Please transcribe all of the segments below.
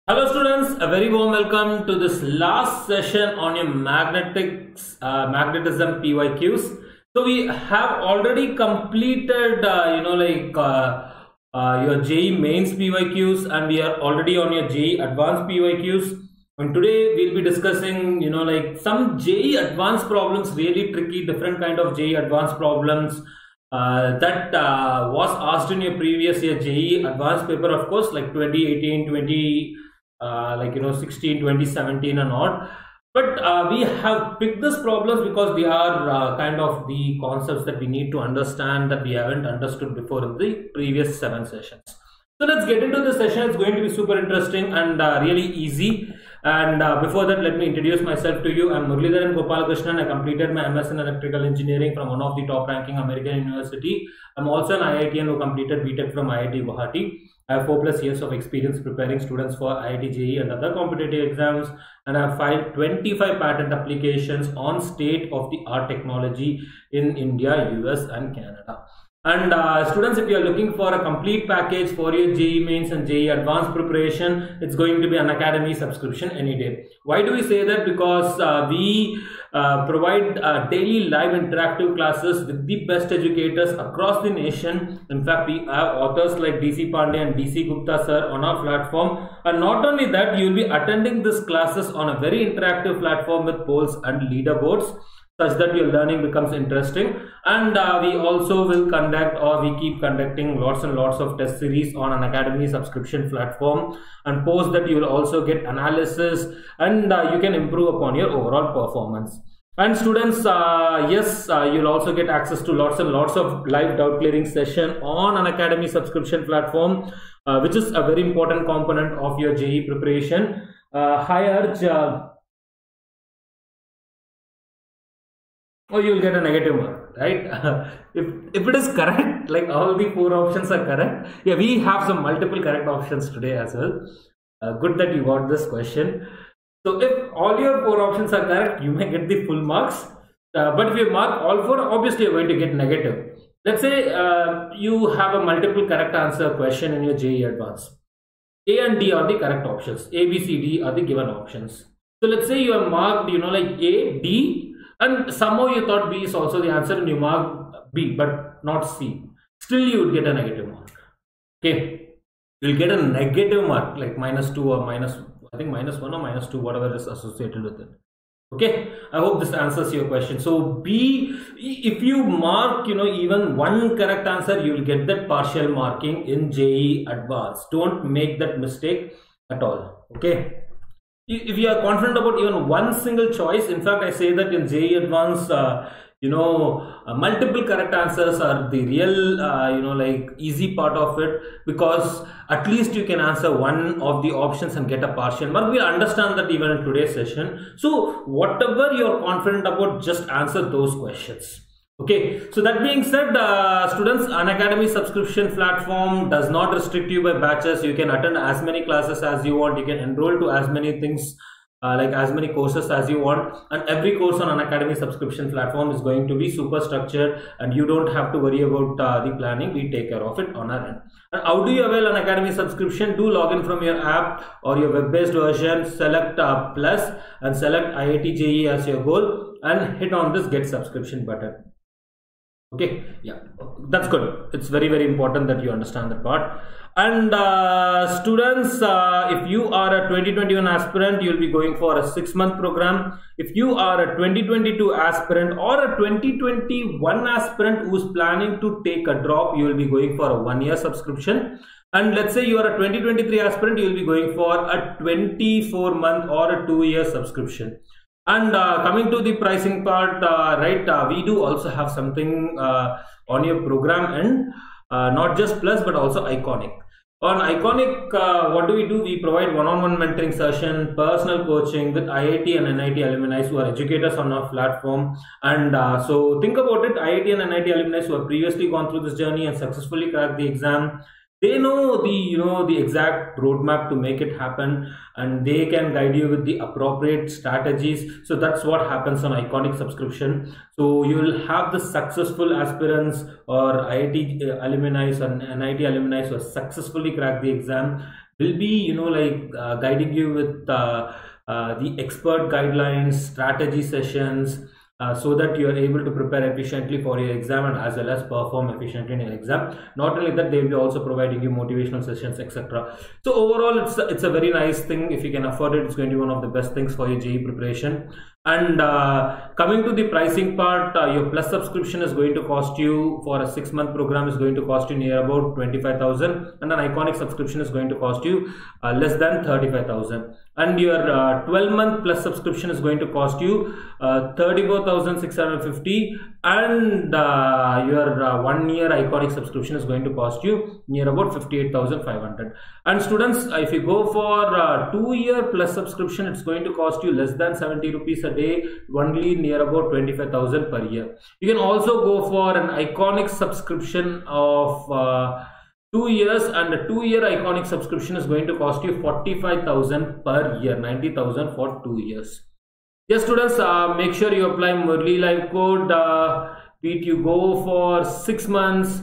Hello students, a very warm welcome to this last session on your magnetism PYQs. So we have already completed your JEE Mains PYQs, and we are already on your JEE Advanced PYQs. And today we'll be discussing some JEE Advanced problems, really tricky, different kind of JEE Advanced problems that was asked in your previous year JEE Advanced paper, of course, like 2018, 16, 2017 and all. But we have picked these problems because they are kind of the concepts that we need to understand that we haven't understood before in the previous 7 sessions. So let's get into the session. It's going to be super interesting and really easy. And before that, let me introduce myself to you. I'm Muralidharan Gopalakrishnan. I completed my MS in Electrical Engineering from one of the top ranking American university. I'm also an IITian who completed BTech from IIT Guwahati. I have 4+ years of experience preparing students for IIT JEE and other competitive exams, and I have filed 25 patent applications on state-of-the-art technology in India, US and Canada. And students, if you are looking for a complete package for your JEE Mains and JEE Advanced preparation, it's going to be Unacademy subscription any day. Why do we say that? Because we provide daily live interactive classes with the best educators across the nation. In fact, we have authors like DC Pandey and DC Gupta sir on our platform. And not only that, you will be attending these classes on a very interactive platform with polls and leaderboards, such that your learning becomes interesting. And we also will conduct, or we keep conducting, lots and lots of test series on an Unacademy subscription platform, and post that you will also get analysis, and you can improve upon your overall performance. And students, you'll also get access to lots and lots of live doubt clearing session on an Unacademy subscription platform, which is a very important component of your JEE preparation. I urge or you will get a negative mark, right? if it is correct, like all the 4 options are correct. Yeah, we have some multiple correct options today as well. Good that you got this question. So if all your 4 options are correct, you may get the full marks. But if you mark all 4, obviously you're going to get negative. Let's say you have a multiple correct answer question in your JEE Advanced. A and D are the correct options. A, B, C, D are the given options. So let's say you have marked, A, D, and somehow you thought B is also the answer and you mark B but not C. Still you would get a negative mark. Okay, you'll get a negative mark like -2 or -1 or -2, whatever is associated with it. Okay, I hope this answers your question. So B, if you mark even one correct answer, you will get that partial marking in JEE Advanced. Don't make that mistake at all. Okay, if you are confident about even one single choice, in fact I say that in JEE Advanced multiple correct answers are the real easy part of it, because at least you can answer one of the options and get a partial mark. We'll understand that even in today's session. So whatever you're confident about, just answer those questions. Okay, so that being said, students, Unacademy subscription platform does not restrict you by batches. You can attend as many classes as you want. You can enroll to as many things, as many courses as you want. And every course on Unacademy subscription platform is going to be super structured, and you don't have to worry about the planning. We take care of it on our end. And how do you avail Unacademy subscription? Do log in from your app or your web-based version, select Plus and select IIT JEE as your goal, and hit on this Get Subscription button. Okay, yeah, that's good. It's very, very important that you understand that part. And students, if you are a 2021 aspirant, you'll be going for a 6-month program. If you are a 2022 aspirant or a 2021 aspirant who's planning to take a drop, you will be going for a 1-year subscription. And let's say you are a 2023 aspirant, you will be going for a 24-month or a 2-year subscription. And coming to the pricing part, we do also have something on your program end, not just Plus but also Iconic. On Iconic, what do? We provide one-on-one mentoring session, personal coaching with IIT and NIT alumni who are educators on our platform. And so think about it, IIT and NIT alumni who have previously gone through this journey and successfully cracked the exam. They know the exact roadmap to make it happen, and they can guide you with the appropriate strategies. So that's what happens on Iconic subscription. So you will have the successful aspirants or IIT alumni and NIT alumni who have successfully cracked the exam. will be, guiding you with the expert guidelines, strategy sessions, so that you are able to prepare efficiently for your exam and as well as perform efficiently in your exam. Not only that, they will be also providing you motivational sessions, etc. So overall, it's a very nice thing. If you can afford it, it's going to be one of the best things for your JEE preparation. And coming to the pricing part, your plus subscription is going to cost you, for a 6-month program, is going to cost you near about 25,000, and an iconic subscription is going to cost you less than 35,000. And your 12-month plus subscription is going to cost you 34,650, and your 1-year iconic subscription is going to cost you near about 58,500. And students, if you go for 2-year plus subscription, it's going to cost you less than 70 rupees a day, only near about 25,000 per year. You can also go for an iconic subscription of 2 years, and a 2-year iconic subscription is going to cost you 45,000 per year, 90,000 for 2 years. Yes, students, make sure you apply Murli Live code. Be it you go for 6 months,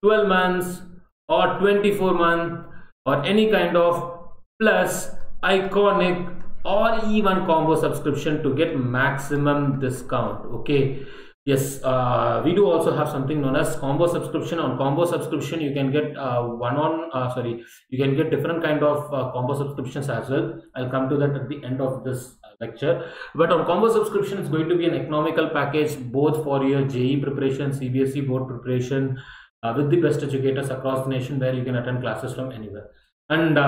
12 months, or 24 months, or any kind of plus, iconic, or even combo subscription to get maximum discount. Okay. Yes, we do also have something known as combo subscription. On combo subscription, you can get you can get different kind of combo subscriptions as well. I'll come to that at the end of this lecture. But on combo subscription, it's going to be an economical package both for your JEE preparation, CBSE board preparation, with the best educators across the nation, where you can attend classes from anywhere. And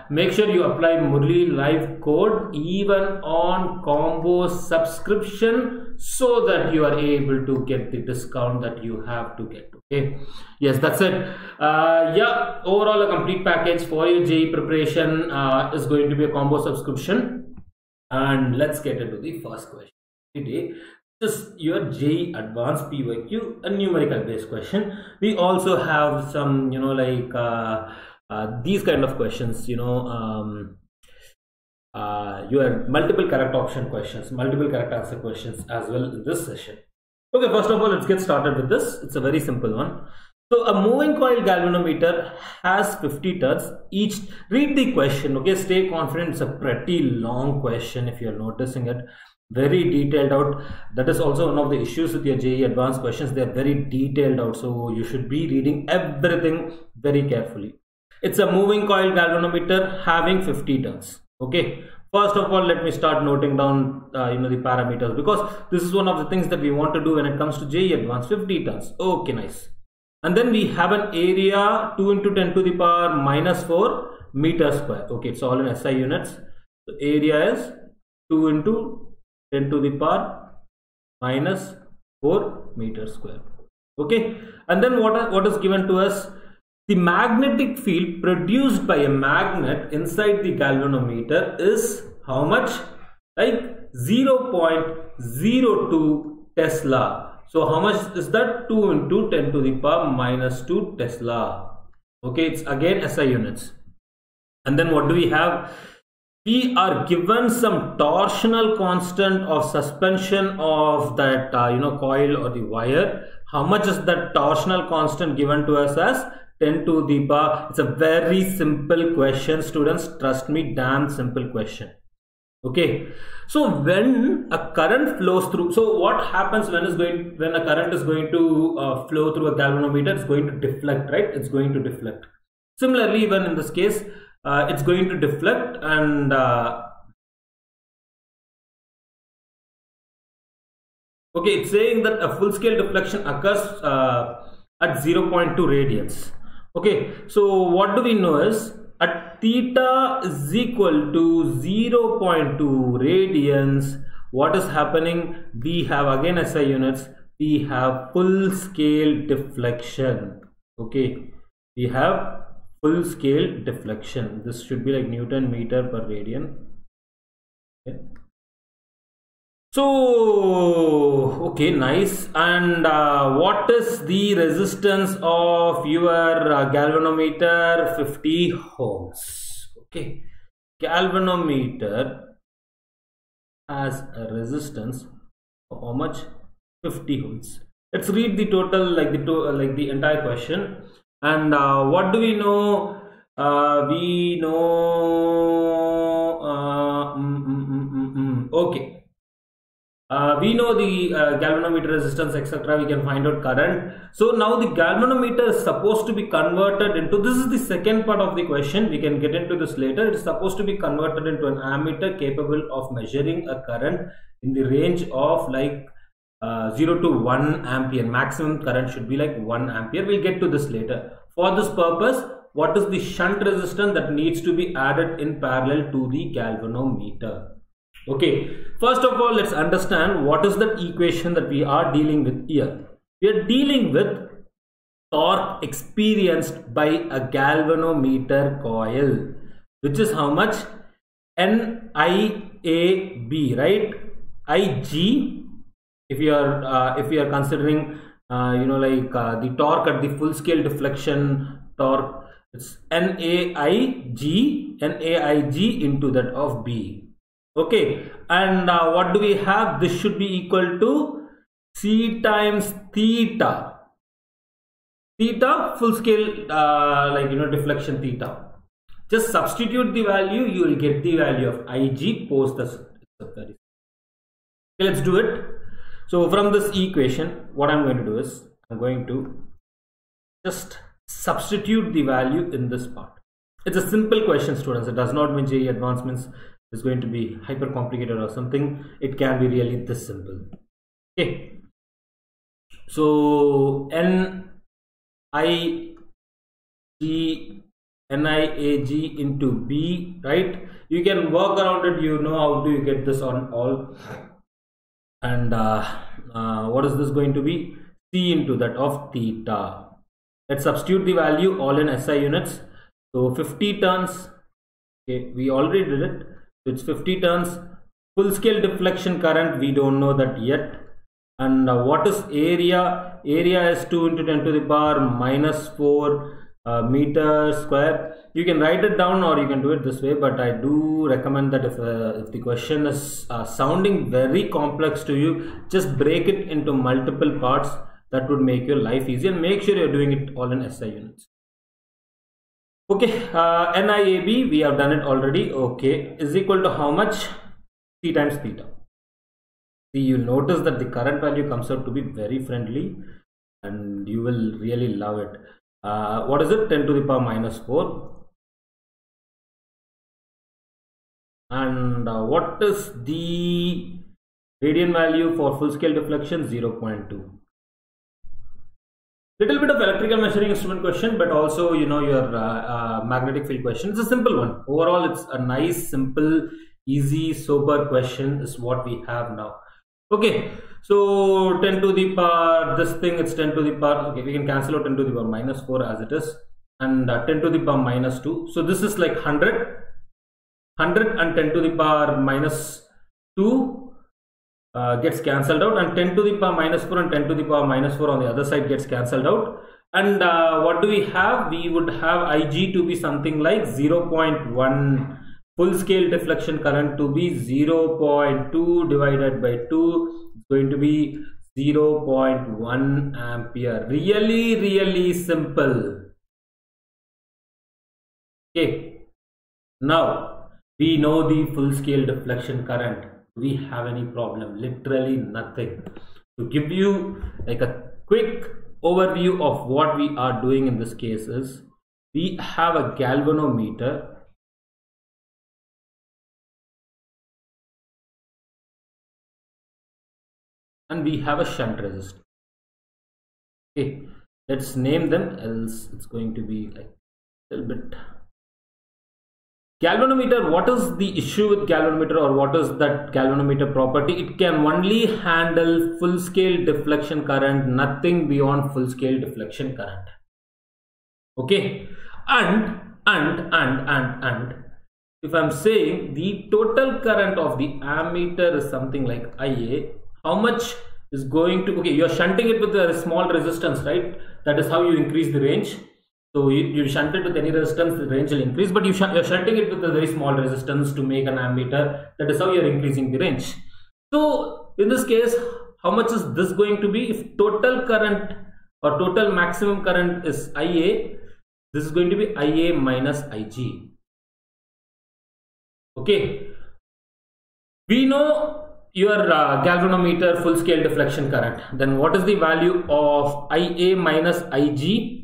make sure you apply Murli Live code even on combo subscription, so that you are able to get the discount that you have to get. Okay, yes, that's it. Yeah, overall a complete package for your JEE preparation is going to be a combo subscription. And let's get into the first question today. Just your JEE Advanced PYQ, a numerical based question. We also have some, these kind of questions, your multiple correct option questions, multiple correct answer questions as well in this session. Okay, first of all, let's get started with this. It's a very simple one. So a moving coil galvanometer has 50 turns each. Read the question. Okay, stay confident. It's a pretty long question if you're noticing it. Very detailed out. That is also one of the issues with your JEE Advanced questions. They are very detailed out, so you should be reading everything very carefully. It's a moving coil galvanometer having 50 turns. Okay, first of all, let me start noting down the parameters, because this is one of the things that we want to do when it comes to JEE Advanced. 50 turns. Okay, nice. And then we have an area 2 into 10 to the power -4 meters square. Okay, it's all in SI units. So area is 2 into 10 to the power -4 meters square. Okay, and then what is given to us? The magnetic field produced by a magnet inside the galvanometer is how much? Like 0.02 Tesla. So how much is that? 2 into 10 to the power -2 Tesla. Okay, it's again SI units. And then what do we have? We are given some torsional constant of suspension of that coil or the wire. How much is that torsional constant given to us as 10 to the power? It's a very simple question, students. Trust me, damn simple question. Okay, so when a current flows through, so what happens when a current is going to flow through a galvanometer? It's going to deflect, right? It's going to deflect. Similarly, when in this case, it's going to deflect, and okay, it's saying that a full scale deflection occurs at 0.2 radians. Okay, so what do we know is at theta is equal to 0.2 radians, what is happening? We have again SI units, we have full scale deflection. Okay, we have full scale deflection. This should be like Newton meter per radian. Okay. So okay, nice. And what is the resistance of your galvanometer? 50 ohms. Okay, galvanometer has a resistance of how much? 50 ohms. Let's read the total, like the entire question. And what do we know? We know okay. We know the galvanometer resistance, etc. We can find out current. So now the galvanometer is supposed to be converted into, this is the second part of the question, we can get into this later. It is supposed to be converted into an ammeter capable of measuring a current in the range of like 0 to 1 ampere. Maximum current should be like 1 ampere. We'll get to this later. For this purpose, what is the shunt resistance that needs to be added in parallel to the galvanometer? Okay, first of all, let's understand what is that equation that we are dealing with here. We are dealing with torque experienced by a galvanometer coil, which is how much? NIAB, right? IG, if you are considering the torque at the full scale deflection torque, it's NAIG into that of B. Okay, and what do we have? This should be equal to C times theta. Theta, full scale deflection theta. Just substitute the value, you will get the value of IG post the. Okay, let's do it. So from this equation, what I'm going to do is I'm going to just substitute the value in this part. It's a simple question, students. It does not mean JEE advancements is going to be hyper complicated or something. It can be really this simple. Okay, so NIAG into B, right? You can work around it. You know how do you get this on all. And what is this going to be? C into that of theta. Let's substitute the value all in SI units. So 50 turns. Okay, we already did it. So it's 50 turns. Full scale deflection current, we don't know that yet. And what is area? Area is 2 into 10 to the power minus 4 meters square. You can write it down or you can do it this way, but I do recommend that if the question is sounding very complex to you, just break it into multiple parts. That would make your life easier. Make sure you're doing it all in SI units. Okay, NIAB, we have done it already. Okay, is equal to how much? C times theta. See, you'll notice that the current value comes out to be very friendly and you will really love it. What is it? 10 to the power minus 4. And what is the radian value for full scale deflection? 0.2. Little bit of electrical measuring instrument question, but also your magnetic field question. It's a simple one. Overall, it's a nice, simple, easy, sober question is what we have now. Okay, so 10 to the power, this thing, it's 10 to the power. Okay, we can cancel out 10 to the power minus 4 as it is, and 10 to the power minus 2. So this is like 100 and 10 to the power minus 2 gets cancelled out, and 10 to the power minus 4 and 10 to the power minus 4 on the other side gets cancelled out. And what do we have? We would have IG to be something like 0.1, full scale deflection current to be 0.2 divided by 2, it's going to be 0.1 ampere. Really simple. Okay, now we know the full scale deflection current. We have any problem? Literally nothing. To give you like a quick overview of what we are doing in this case is, we have a galvanometer and we have a shunt resistor. Okay, let's name them, else it's going to be like a little bit. Galvanometer, what is the issue with galvanometer, or what is that galvanometer property? It can only handle full scale deflection current, nothing beyond full scale deflection current. Okay, and if I'm saying the total current of the ammeter is something like IA, how much is going to, okay, you're shunting it with a small resistance, right? That is how you increase the range. So you shunt it with any resistance, the range will increase, but you're shunting it with a very small resistance to make an ammeter. That is how you're increasing the range. So in this case, how much is this going to be? If total current or total maximum current is IA, This is going to be IA minus IG. Okay. We know your galvanometer full scale deflection current. Then what is the value of IA minus IG?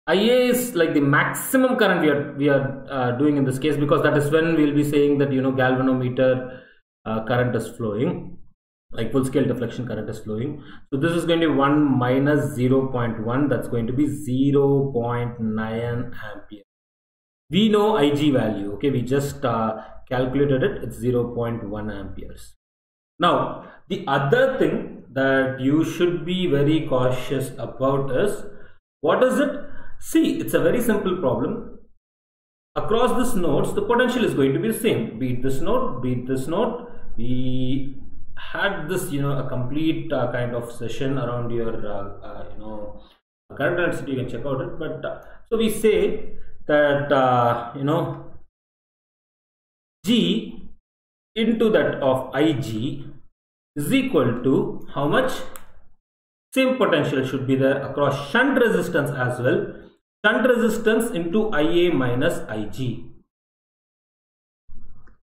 IA is like the maximum current we are doing in this case, because that is when we'll be saying that, you know, galvanometer current is flowing, like full scale deflection current is flowing. So this is going to be 1 minus 0.1, that's going to be 0.9 ampere. We know IG value, okay, we just calculated it, it's 0.1 amperes. Now the other thing that you should be very cautious about is, what is it? See, it's a very simple problem. Across these nodes, the potential is going to be the same. Be it this node, be it this node. We had this, you know, a complete kind of session around your, you know, current density. You can check out it. But so we say that, you know, G into that of IG is equal to how much? Same potential should be there across shunt resistance as well. Shunt resistance into IA minus IG.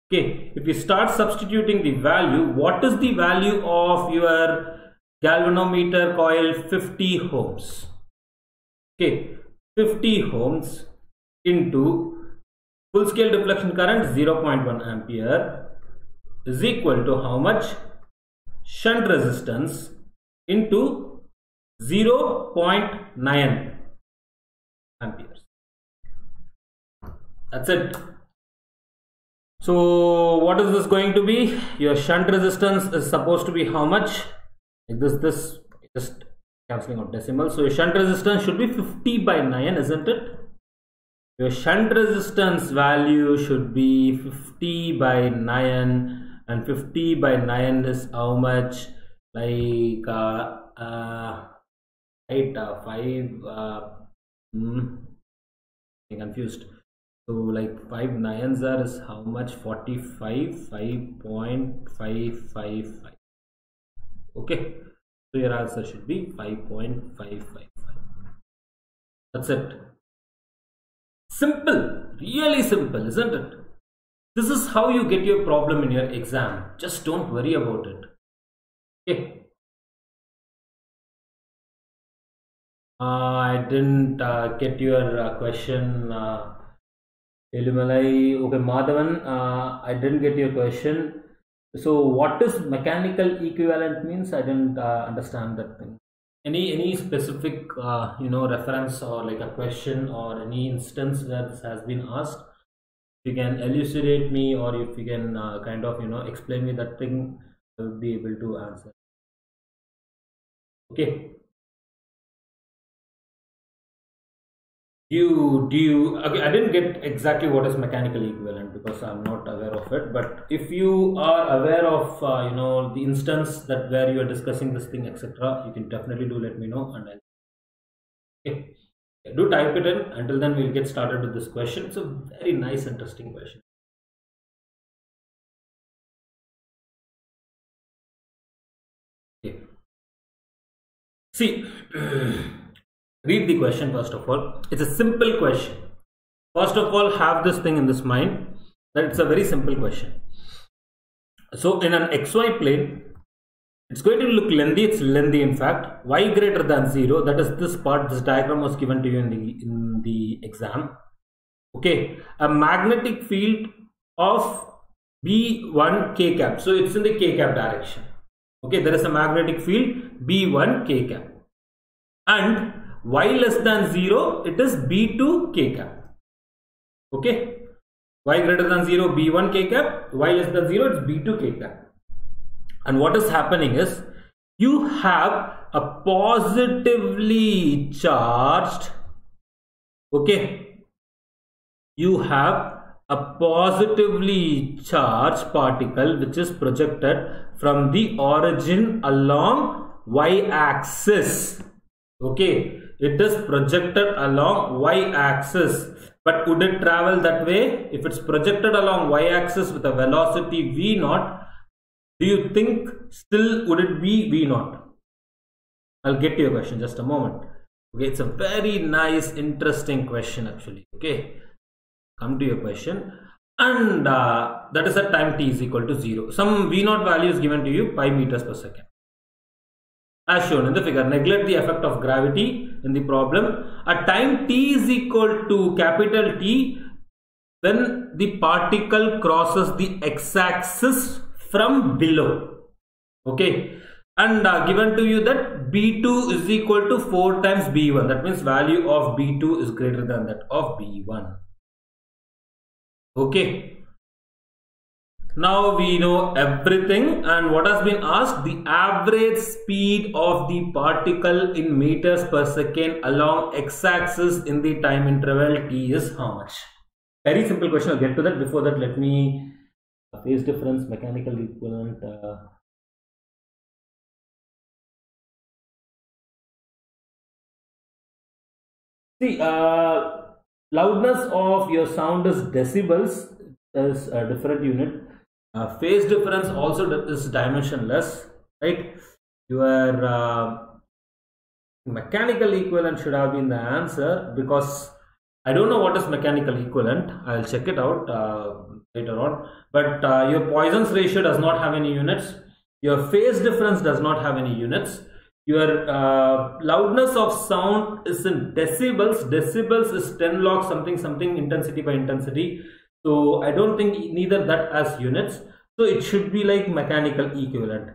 Okay, if you start substituting the value, what is the value of your galvanometer coil? 50 ohms. Okay, 50 ohms into full scale deflection current 0.1 ampere is equal to how much? Shunt resistance into 0.9 amperes. That's it. So what is this going to be? Your shunt resistance is supposed to be how much? Like this just cancelling out decimals. So your shunt resistance should be 50 by 9, isn't it? Your shunt resistance value should be 50 by 9, and 50 by 9 is how much? Like 5 I'm confused. So like 5 9s are is how much? 45, 5.555. Okay, so your answer should be 5.555. That's it. Simple, really simple, isn't it? This is how you get your problem in your exam. Just don't worry about it. Okay. I didn't get your question, Elimalai. Okay, Madhavan, I didn't get your question. So what is mechanical equivalent means? I didn't understand that thing. Any specific you know, reference or like a question or any instance where this has been asked? If you can elucidate me, or if you can kind of, you know, explain me that thing, I will be able to answer. Okay. Okay, I didn't get exactly what is mechanical equivalent because I'm not aware of it, but if you are aware of you know, the instance that where you are discussing this thing, etc., you can definitely do let me know, and I'll, okay, do type it in. Until then, we'll get started with this question. It's a very nice, interesting question. Okay. See, read the question first of all. It's a simple question. First of all, have this thing in this mind that it's a very simple question. So in an XY plane, it's going to look lengthy. It's lengthy in fact. Y greater than 0. That is this part. This diagram was given to you in the exam. Okay, a magnetic field of B1 K cap. So it's in the K cap direction. Okay, there is a magnetic field B1 K cap, and Y less than 0, it is B2 K cap. Okay, Y greater than 0, B1 K cap, Y less than 0, it's B2 K cap. And what is happening is, you have a positively charged, okay, you have a positively charged particle which is projected from the origin along y-axis. Okay, it is projected along y-axis, but would it travel that way? If it's projected along y-axis with a velocity v0, do you think still would it be v0? I'll get to your question just a moment. Okay, it's a very nice, interesting question actually. Okay, come to your question. And that is at time t is equal to 0. Some V0 value is given to you, pi meters per second. As shown in the figure, neglect the effect of gravity in the problem. At time t is equal to capital T, when the particle crosses the x-axis from below. Okay, and given to you that B2 is equal to 4 times B1. That means value of B2 is greater than that of B1. Okay, now we know everything, and what has been asked, the average speed of the particle in meters per second along x-axis in the time interval t is how much? Very simple question. I'll get to that. Before that, let me phase difference, mechanical equivalent. See, loudness of your sound is decibels, is a different unit. Phase difference also is dimensionless, right? Your mechanical equivalent should have been the answer, because I don't know what is mechanical equivalent. I'll check it out later on. But your Poisson's ratio does not have any units. Your phase difference does not have any units. Your loudness of sound is in decibels. Decibels is 10 log something something intensity by intensity. So I don't think neither that as units. So it should be like mechanical equivalent.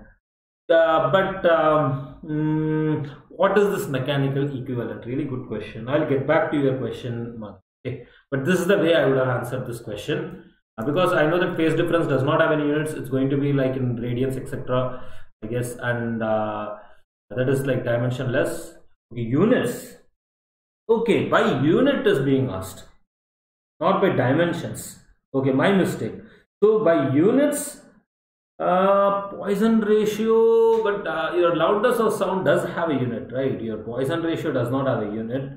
What is this mechanical equivalent? Really good question. I'll get back to your question. Okay. But this is the way I would have answered this question. Because I know that phase difference does not have any units. It's going to be like in radians, etc. I guess. And that is like dimensionless. Okay, units. Okay, by unit is being asked, not by dimensions. Okay, my mistake. So by units, Poisson ratio, but your loudness of sound does have a unit, right? Your Poisson ratio does not have a unit.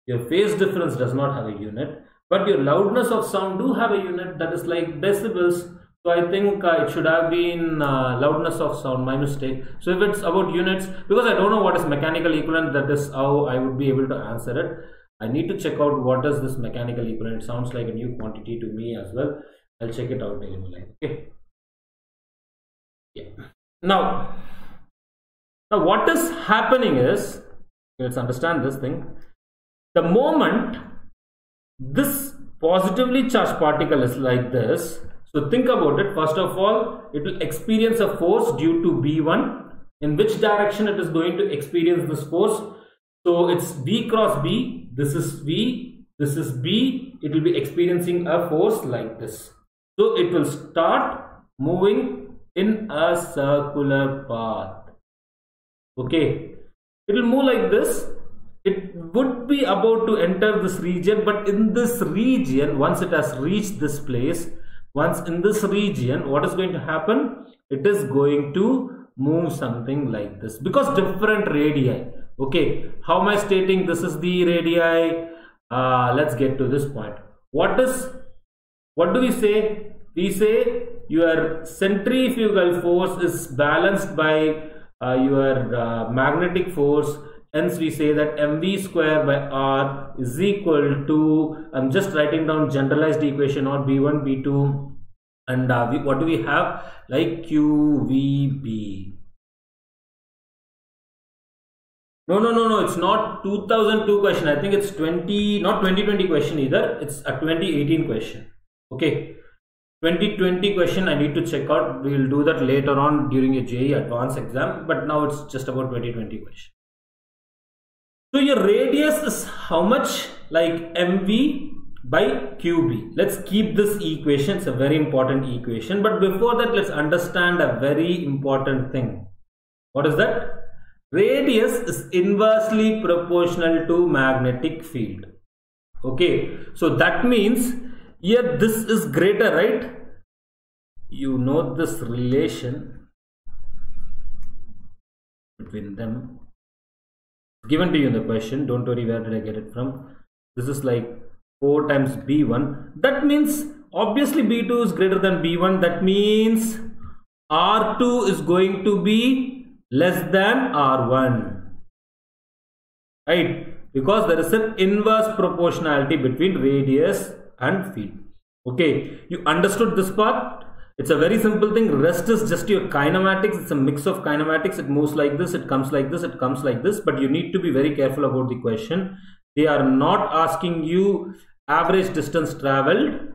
Your phase difference does not have a unit, but your loudness of sound do have a unit, that is like decibels. So I think it should have been loudness of sound, my mistake. So if it's about units, because I don't know what is mechanical equivalent, that is how I would be able to answer it. I need to check out what is this mechanical equivalent. It sounds like a new quantity to me as well. I'll check it out anyway. Okay. Yeah. Now what is happening is, let's understand this thing. The moment this positively charged particle is like this, so think about it. First of all, it will experience a force due to B1. In which direction it is going to experience this force? So it's V cross B. This is V. This is B. It will be experiencing a force like this. So it will start moving in a circular path. Okay. It will move like this. It would be about to enter this region, but in this region, once it has reached this place, once in this region, what is going to happen? It is going to move something like this, because different radii. Okay, how am I stating this is the radii? Let's get to this point. What do we say? We say your centrifugal force is balanced by your magnetic force. Hence we say that mv square by r is equal to, I'm just writing down generalized equation, not b1 b2, and what do we have? Like qvb. No, it's not 2002 question. I think it's not 2020 question either. It's a 2018 question. Okay, 2020 question I need to check out. We will do that later on during your JEE advanced exam, but now it's just about 2020 question. So your radius is how much? Like mv by qb. Let's keep this equation. It's a very important equation, but before that, let's understand a very important thing. What is that? Radius is inversely proportional to magnetic field. Okay, so that means here this is greater, right? You know this relation between them given to you in the question. Don't worry, where did I get it from? This is like 4 times b1. That means obviously b2 is greater than b1. That means r2 is going to be less than r1. right? Because there is an inverse proportionality between radius and field. Okay, you understood this part? It's a very simple thing. Rest is just your kinematics. It's a mix of kinematics. It moves like this, it comes like this, it comes like this. But you need to be very careful about the question. They are not asking you average distance traveled.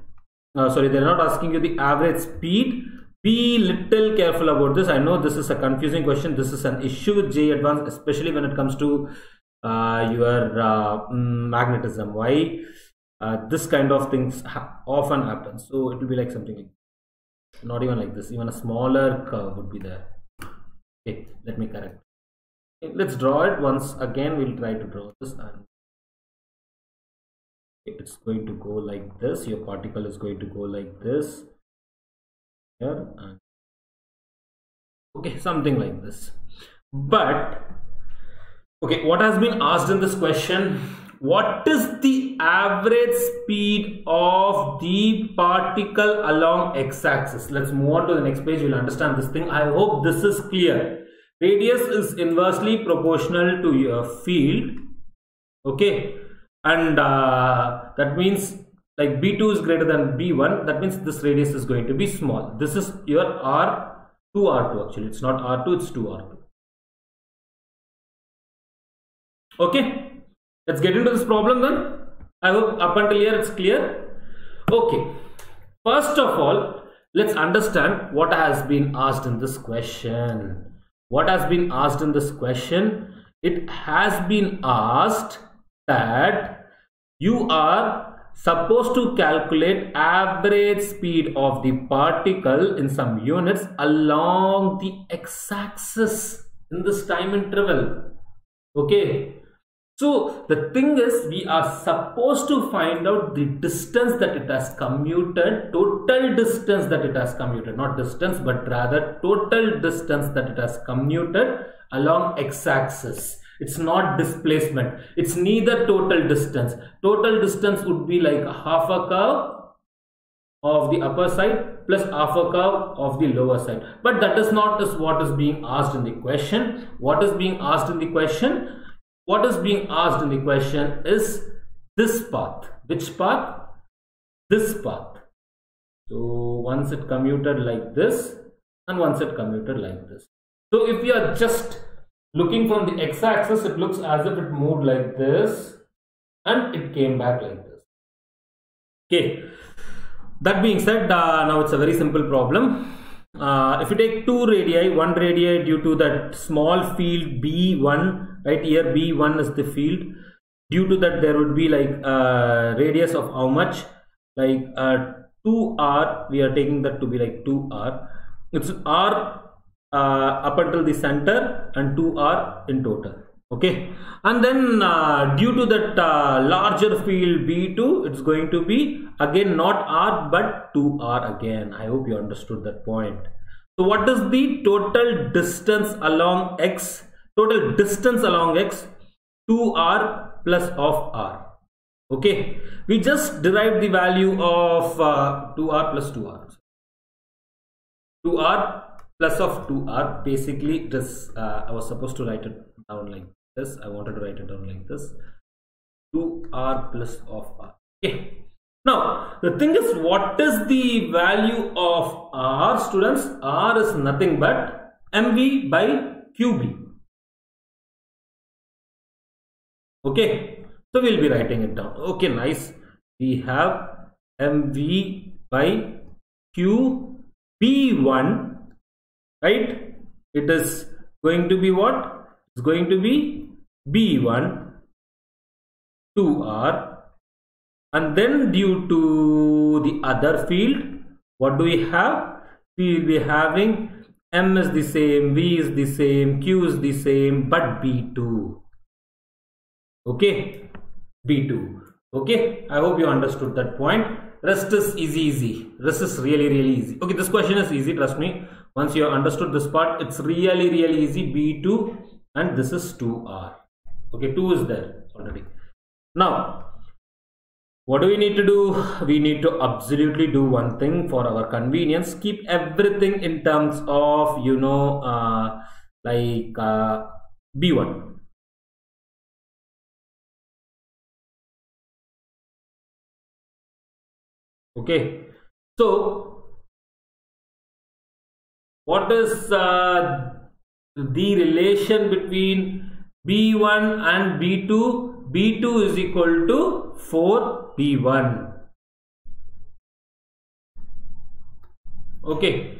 Sorry, they're not asking you the average speed. Be little careful about this. I know this is a confusing question. This is an issue with JEE Advanced, especially when it comes to your magnetism. Why? This kind of things often happen. So it will be like something like, not even like this, even a smaller curve would be there. Okay, let me correct. Okay, let's draw it once again. We'll try to draw this, and it's going to go like this. Your particle is going to go like this here, and okay, something like this. But okay, what has been asked in this question? What is the average speed of the particle along x-axis? Let's move on to the next page. You'll understand this thing. I hope this is clear. Radius is inversely proportional to your field. Okay, and that means like B2 is greater than B1. That means this radius is going to be small. This is your R2, R2 actually. It's not R2, it's 2R2. Okay. Let's get into this problem then. I hope up until here it's clear. Okay. First of all, let's understand what has been asked in this question. What has been asked in this question? It has been asked that you are supposed to calculate average speed of the particle in some units along the x-axis in this time interval. Okay. So the thing is, we are supposed to find out the distance that it has commuted, total distance that it has commuted, not distance, but rather total distance that it has commuted along x-axis. It's not displacement. It's neither total distance. Total distance would be like half a curve of the upper side plus half a curve of the lower side. But that is not what is being asked in the question. What is being asked in the question? What is being asked in the question is this path. Which path? This path. So once it commuted like this and once it commuted like this. So if we are just looking from the x-axis, it looks as if it moved like this and it came back like this. Okay. That being said, now it's a very simple problem. If you take two radii, one radii due to that small field B1, right here B1 is the field. Due to that, there would be like radius of how much? Like 2r. We are taking that to be like 2r. It's r up until the center and 2r in total. Okay, and then due to that larger field B2, it's going to be again not r but 2r again. I hope you understood that point. So what is the total distance along x? Total distance along x, 2r plus of r. Okay, we just derived the value of 2r plus 2r. 2r plus of 2r. Basically, this I was supposed to write it down like this. I wanted to write it down like this. 2r plus of r. Okay. Now, the thing is, what is the value of r, students? R is nothing but mv by qb. Okay, so we'll be writing it down. Okay, nice. We have mv by qb1, right? It is going to be what? It's going to be b1 2r. And then due to the other field, what do we have? We will be having m is the same, v is the same, q is the same, but b2. Okay, b2. Okay, I hope you understood that point. Rest is easy. Rest is really easy. Okay, this question is easy, trust me. Once you have understood this part, it's really easy. b2 and this is 2r. Okay, 2 is there already. Now, what do we need to do? We need to absolutely do one thing for our convenience. Keep everything in terms of, you know, b1. Okay, so what is the relation between B1 and B2? B2 is equal to 4B1. Okay,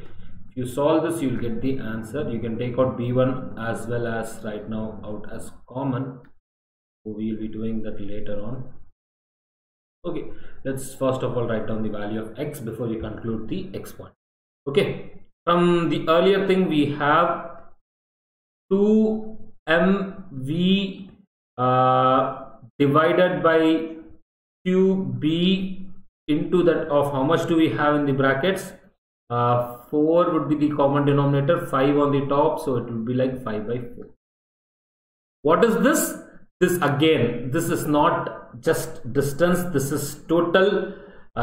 if you solve this, you will get the answer. You can take out B1 as well as right now out as common. So we will be doing that later on. Okay, let's first of all write down the value of x before we conclude the x point. Okay, from the earlier thing we have 2mv divided by qb into that of how much do we have in the brackets? 4 would be the common denominator, 5 on the top, so it will be like 5 by 4. What is this? This again, this is not just distance, this is total,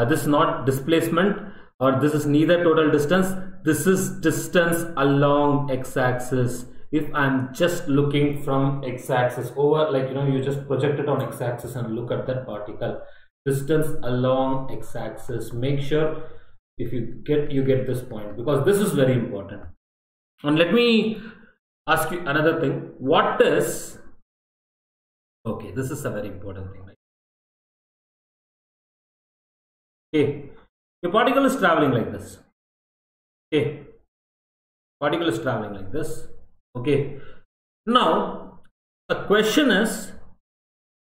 this is not displacement, or this is neither total distance, this is distance along x-axis. If I'm just looking from x-axis over, like you just project it on x-axis and look at that particle, distance along x-axis. Make sure if you get this point, because this is very important. And let me ask you another thing. What is, okay, this is a very important thing, right? Okay, a particle is traveling like this. Okay, particle is traveling like this. Okay, now the question is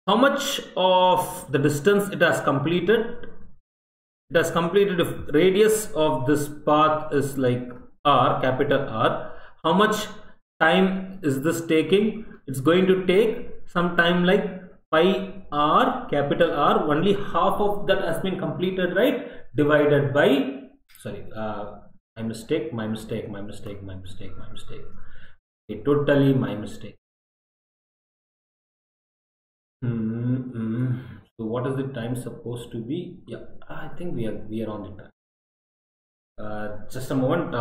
how much of the distance it has completed. It has completed. If radius of this path is like r, capital R, how much time is this taking? It's going to take some time like pi r, capital R. Only half of that has been completed, right? Divided by, sorry, my mistake. Okay, totally my mistake. So what is the time supposed to be? Yeah, I think we are on the time. Just a moment.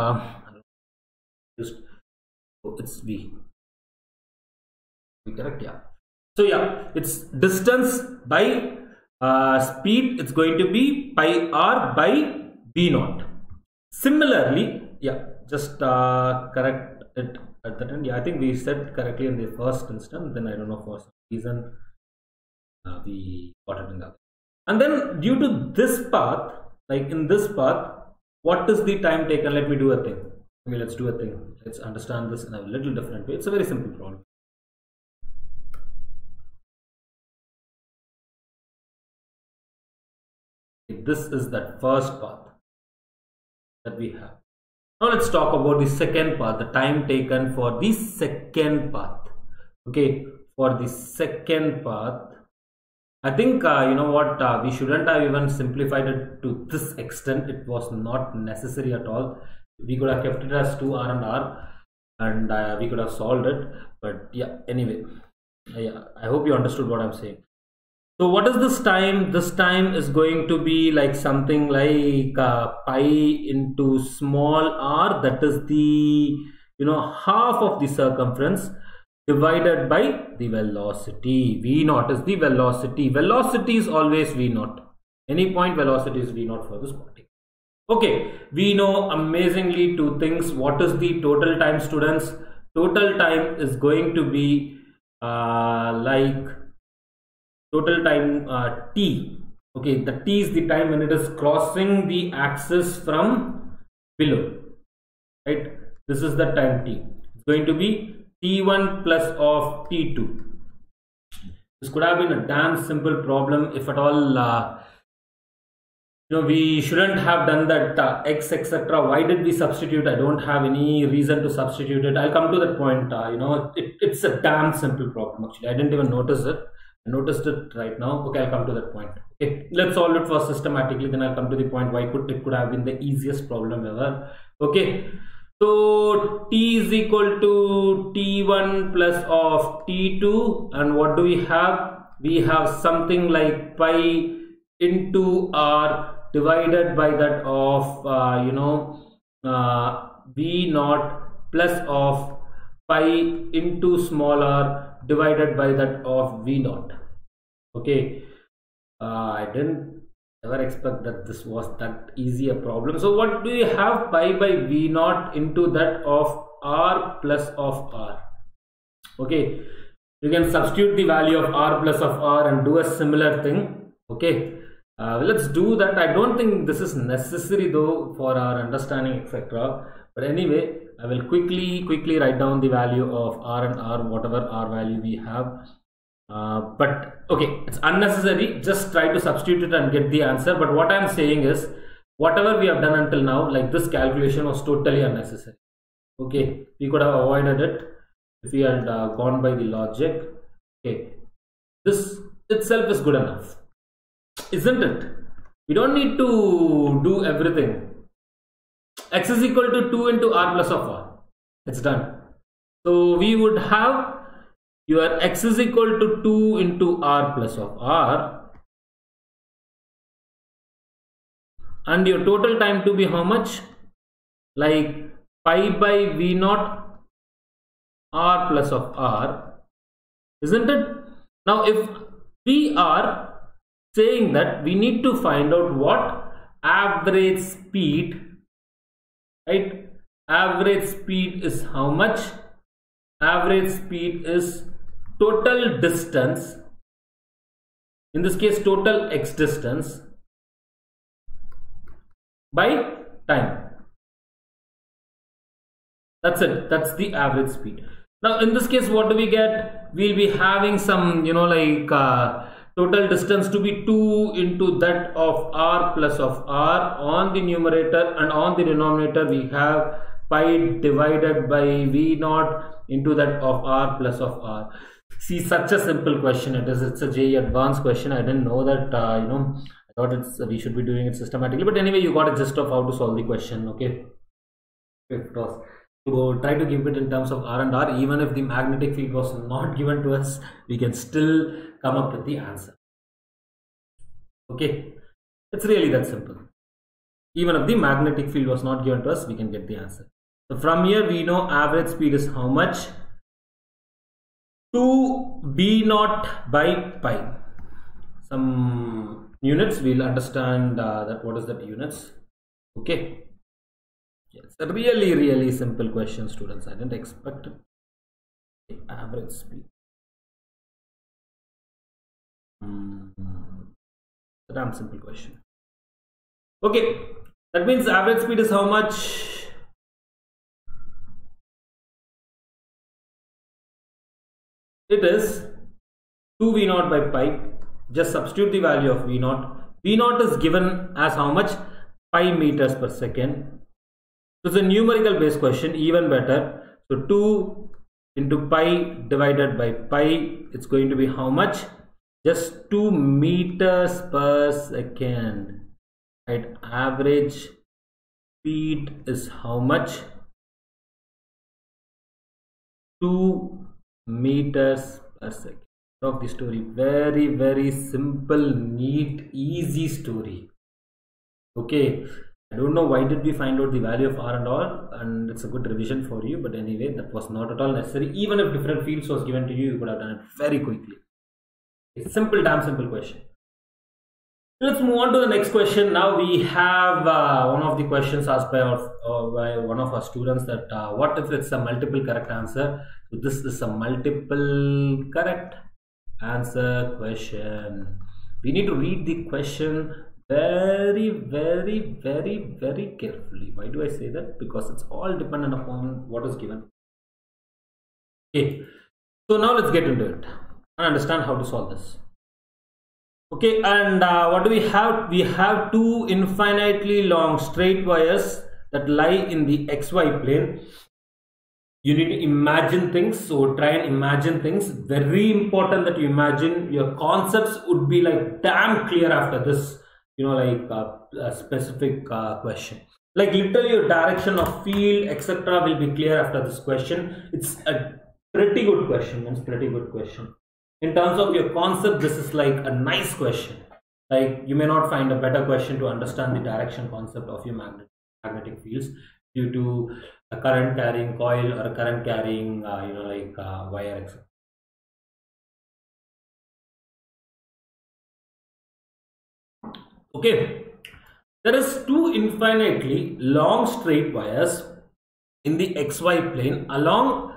It's v. Correct? Yeah. So yeah, it's distance by speed. It's going to be pi r by v naught. Similarly, yeah, just correct it at the end. Yeah, I think we said correctly in the first instance. Then I don't know, for some reason we got it in the other. And then due to this path, like in this path, what is the time taken? Let me do a thing. Okay, let's do a thing. Let's understand this in a little different way. It's a very simple problem. This is that first path that we have. Now let's talk about the second path, the time taken for the second path. Okay, for the second path, I think you know what, we shouldn't have even simplified it to this extent. It was not necessary at all. We could have kept it as 2r and r, and we could have solved it. But yeah, anyway, yeah, I hope you understood what I'm saying. So what is this time? This time is going to be like something like pi into small r, that is the half of the circumference, divided by the velocity. V naught is the velocity. Velocity is always v naught. Any point velocity is v naught for this particle. Okay, we know amazingly two things. What is the total time, students? Total time is going to be like total time t. Okay, the t is the time when it is crossing the axis from below, right? This is the time t. It's going to be t1 plus of t2. This could have been a damn simple problem if at all we shouldn't have done that x etc. Why did we substitute? I don't have any reason to substitute it. I'll come to that point. It's a damn simple problem actually. I didn't even notice it. I noticed it right now. Okay, I'll come to that point. Okay, let's solve it first systematically, then I'll come to the point why it could have been the easiest problem ever. Okay, so t is equal to t1 plus of t2, and what do we have? We have something like pi into r divided by that of v naught plus of pi into small r divided by that of v naught. Okay, I didn't Never expect that this was that easy a problem. So what do you have? Pi by V naught into that of R plus of R. Okay, you can substitute the value of R plus of R and do a similar thing. Okay, let's do that. I don't think this is necessary though for our understanding, etc. But anyway, I will quickly write down the value of R and R, whatever R value we have. But okay, it's unnecessary. Just try to substitute it and get the answer. But what I'm saying is, whatever we have done until now, like this calculation was totally unnecessary. Okay, we could have avoided it if we had gone by the logic. Okay, this itself is good enough, isn't it? We don't need to do everything. X is equal to 2 into R plus of R. It's done. So we would have your X is equal to 2 into R plus of R, and your total time to be how much? Like pi by V naught R plus of R, isn't it? Now if we are saying that we need to find out what average speed, right? Average speed is how much? Average speed is total distance, in this case total x distance, by time. That's it. That's the average speed. Now in this case, what do we get? We'll be having some, total distance to be 2 into that of R plus of R on the numerator, and on the denominator we have pi divided by V naught into that of R plus of R. See, such a simple question it is. It's a JEE advanced question. I didn't know that, I thought we should be doing it systematically, but anyway, you got a gist of how to solve the question. Okay, it was to try to give it in terms of R and R. Even if the magnetic field was not given to us, we can still come up with the answer. Okay, it's really that simple. Even if the magnetic field was not given to us, we can get the answer. So from here we know average speed is how much? 2 B naught by pi. Some units, we'll understand that what is that units. Okay, it's a really simple question, students. I didn't expect it. Okay, average speed. A damn simple question. Okay, that means average speed is how much? It is 2 V naught by pi. Just substitute the value of V naught. V naught is given as how much? Pi meters per second. So it's a numerical based question, even better. So 2 into pi divided by pi, it's going to be how much? Just 2 meters per second. Right? Average speed is how much? 2 meters per second. Of the story, very simple, neat, easy story. Okay, I don't know why did we find out the value of R and R, and it's a good revision for you, but anyway, that was not at all necessary. Even if different fields was given to you, you could have done it very quickly. It's simple, damn simple question. Let's move on to the next question. Now we have one of the questions asked by one of our students, that what if it's a multiple correct answer? So this is a multiple correct answer question. We need to read the question very carefully. Why do I say that? Because it's all dependent upon what is given. Okay, so now let's get into it and understand how to solve this. Okay, and what do we have? We have two infinitely long straight wires that lie in the XY plane. You need to imagine things, so try and imagine things. Very important that you imagine. Your concepts would be like damn clear after this, a specific question. Like literally your direction of field, etc. will be clear after this question. It's a pretty good question, In terms of your concept, this is like a nice question. Like you may not find a better question to understand the direction concept of your magnetic fields due to a current carrying coil or a current carrying wire, etc. Okay, there is two infinitely long straight wires in the xy plane along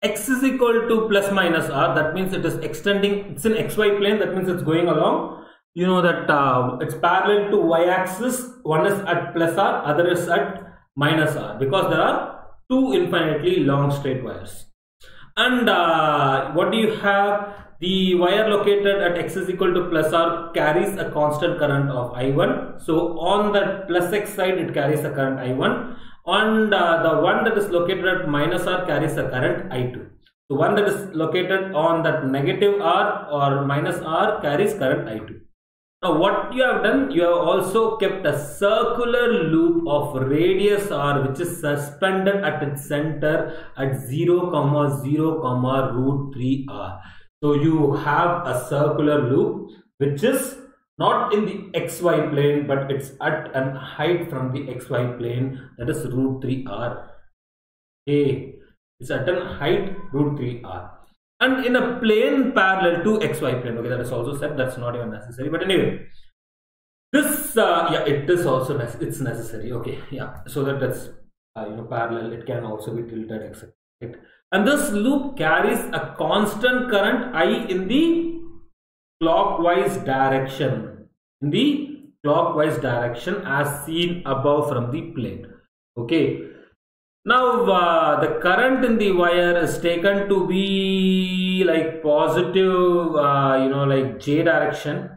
x is equal to plus minus r. That means it is extending, it's in xy plane, that means it's going along, you know that it's parallel to y axis. One is at plus r, other is at minus r, because there are two infinitely long straight wires. And what do you have? The wire located at x is equal to plus r carries a constant current of I1. So on the plus x side it carries a current I1. And the one that is located at minus r carries a current I2. The one that is located on that negative r or minus r carries current I2. Now what you have done, you have also kept a circular loop of radius r which is suspended at its center at 0, 0, root 3r. So you have a circular loop which is not in the xy plane, but it's at an height from the xy plane, that is root 3r. Okay, it's at an height root 3r. And in a plane parallel to xy plane. Okay, that is also said, that's not even necessary, but anyway, this yeah, it is also it's necessary. Okay, yeah, so that that's parallel, it can also be tilted, etc. Right? And this loop carries a constant current I in the clockwise direction, as seen above from the plane. Okay, now the current in the wire is taken to be like positive, like J direction.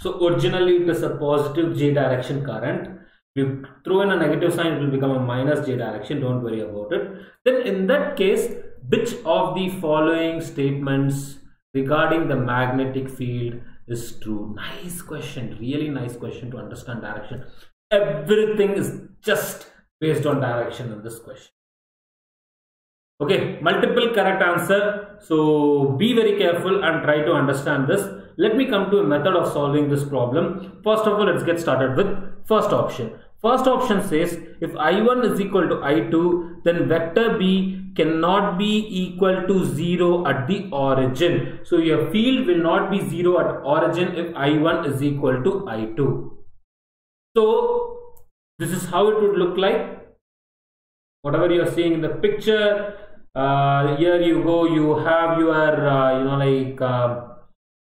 So originally it is a positive J direction current. You throw in a negative sign, it will become a minus J direction, don't worry about it. Then in that case, which of the following statements regarding the magnetic field is true? Nice question, really nice question to understand direction. Everything is just based on direction in this question. Okay, multiple correct answer, so be very careful and try to understand this. Let me come to a method of solving this problem. First of all, let's get started with first option. First option says if I1 is equal to I2, then vector B cannot be equal to 0 at the origin. So your field will not be 0 at origin if I1 is equal to I2. So this is how it would look like. Whatever you are seeing in the picture, here you go, you have your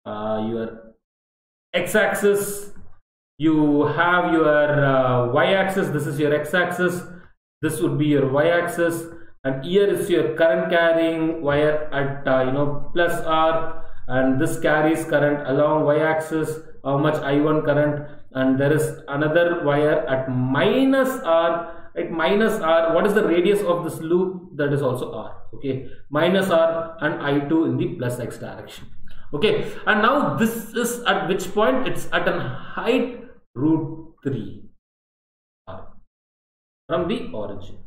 your x-axis, you have your y-axis, this is your x-axis, this would be your y-axis, and here is your current carrying wire at plus r, and this carries current along y-axis, how much I1 current, and there is another wire at minus r. At minus r, what is the radius of this loop? That is also r. Okay, minus r and I2 in the plus x direction. Okay, and now this is at which point? It's at an height root 3 r from the origin.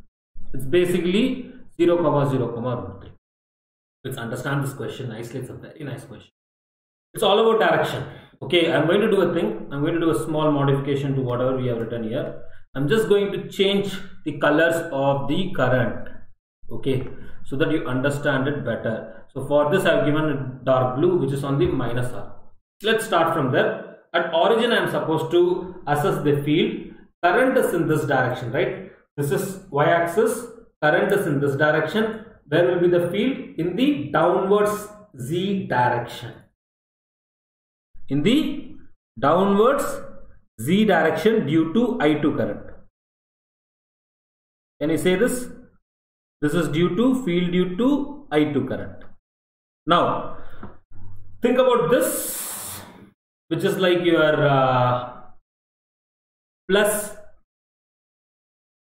It's basically 0, 0, root 3. Let's understand this question nicely. It's a very nice question. It's all about direction. Okay, I'm going to do a thing. I'm going to do a small modification to whatever we have written here. I'm just going to change the colors of the current, okay, so that you understand it better. So for this I have given a dark blue which is on the minus r. Let's start from there. At origin I am supposed to assess the field. Current is in this direction, right? This is y-axis, current is in this direction. Where will be the field? In the downwards z direction. In the downwards z direction due to I2 current. Can you say this? This is due to field due to I2 current. Now think about this, which is like your plus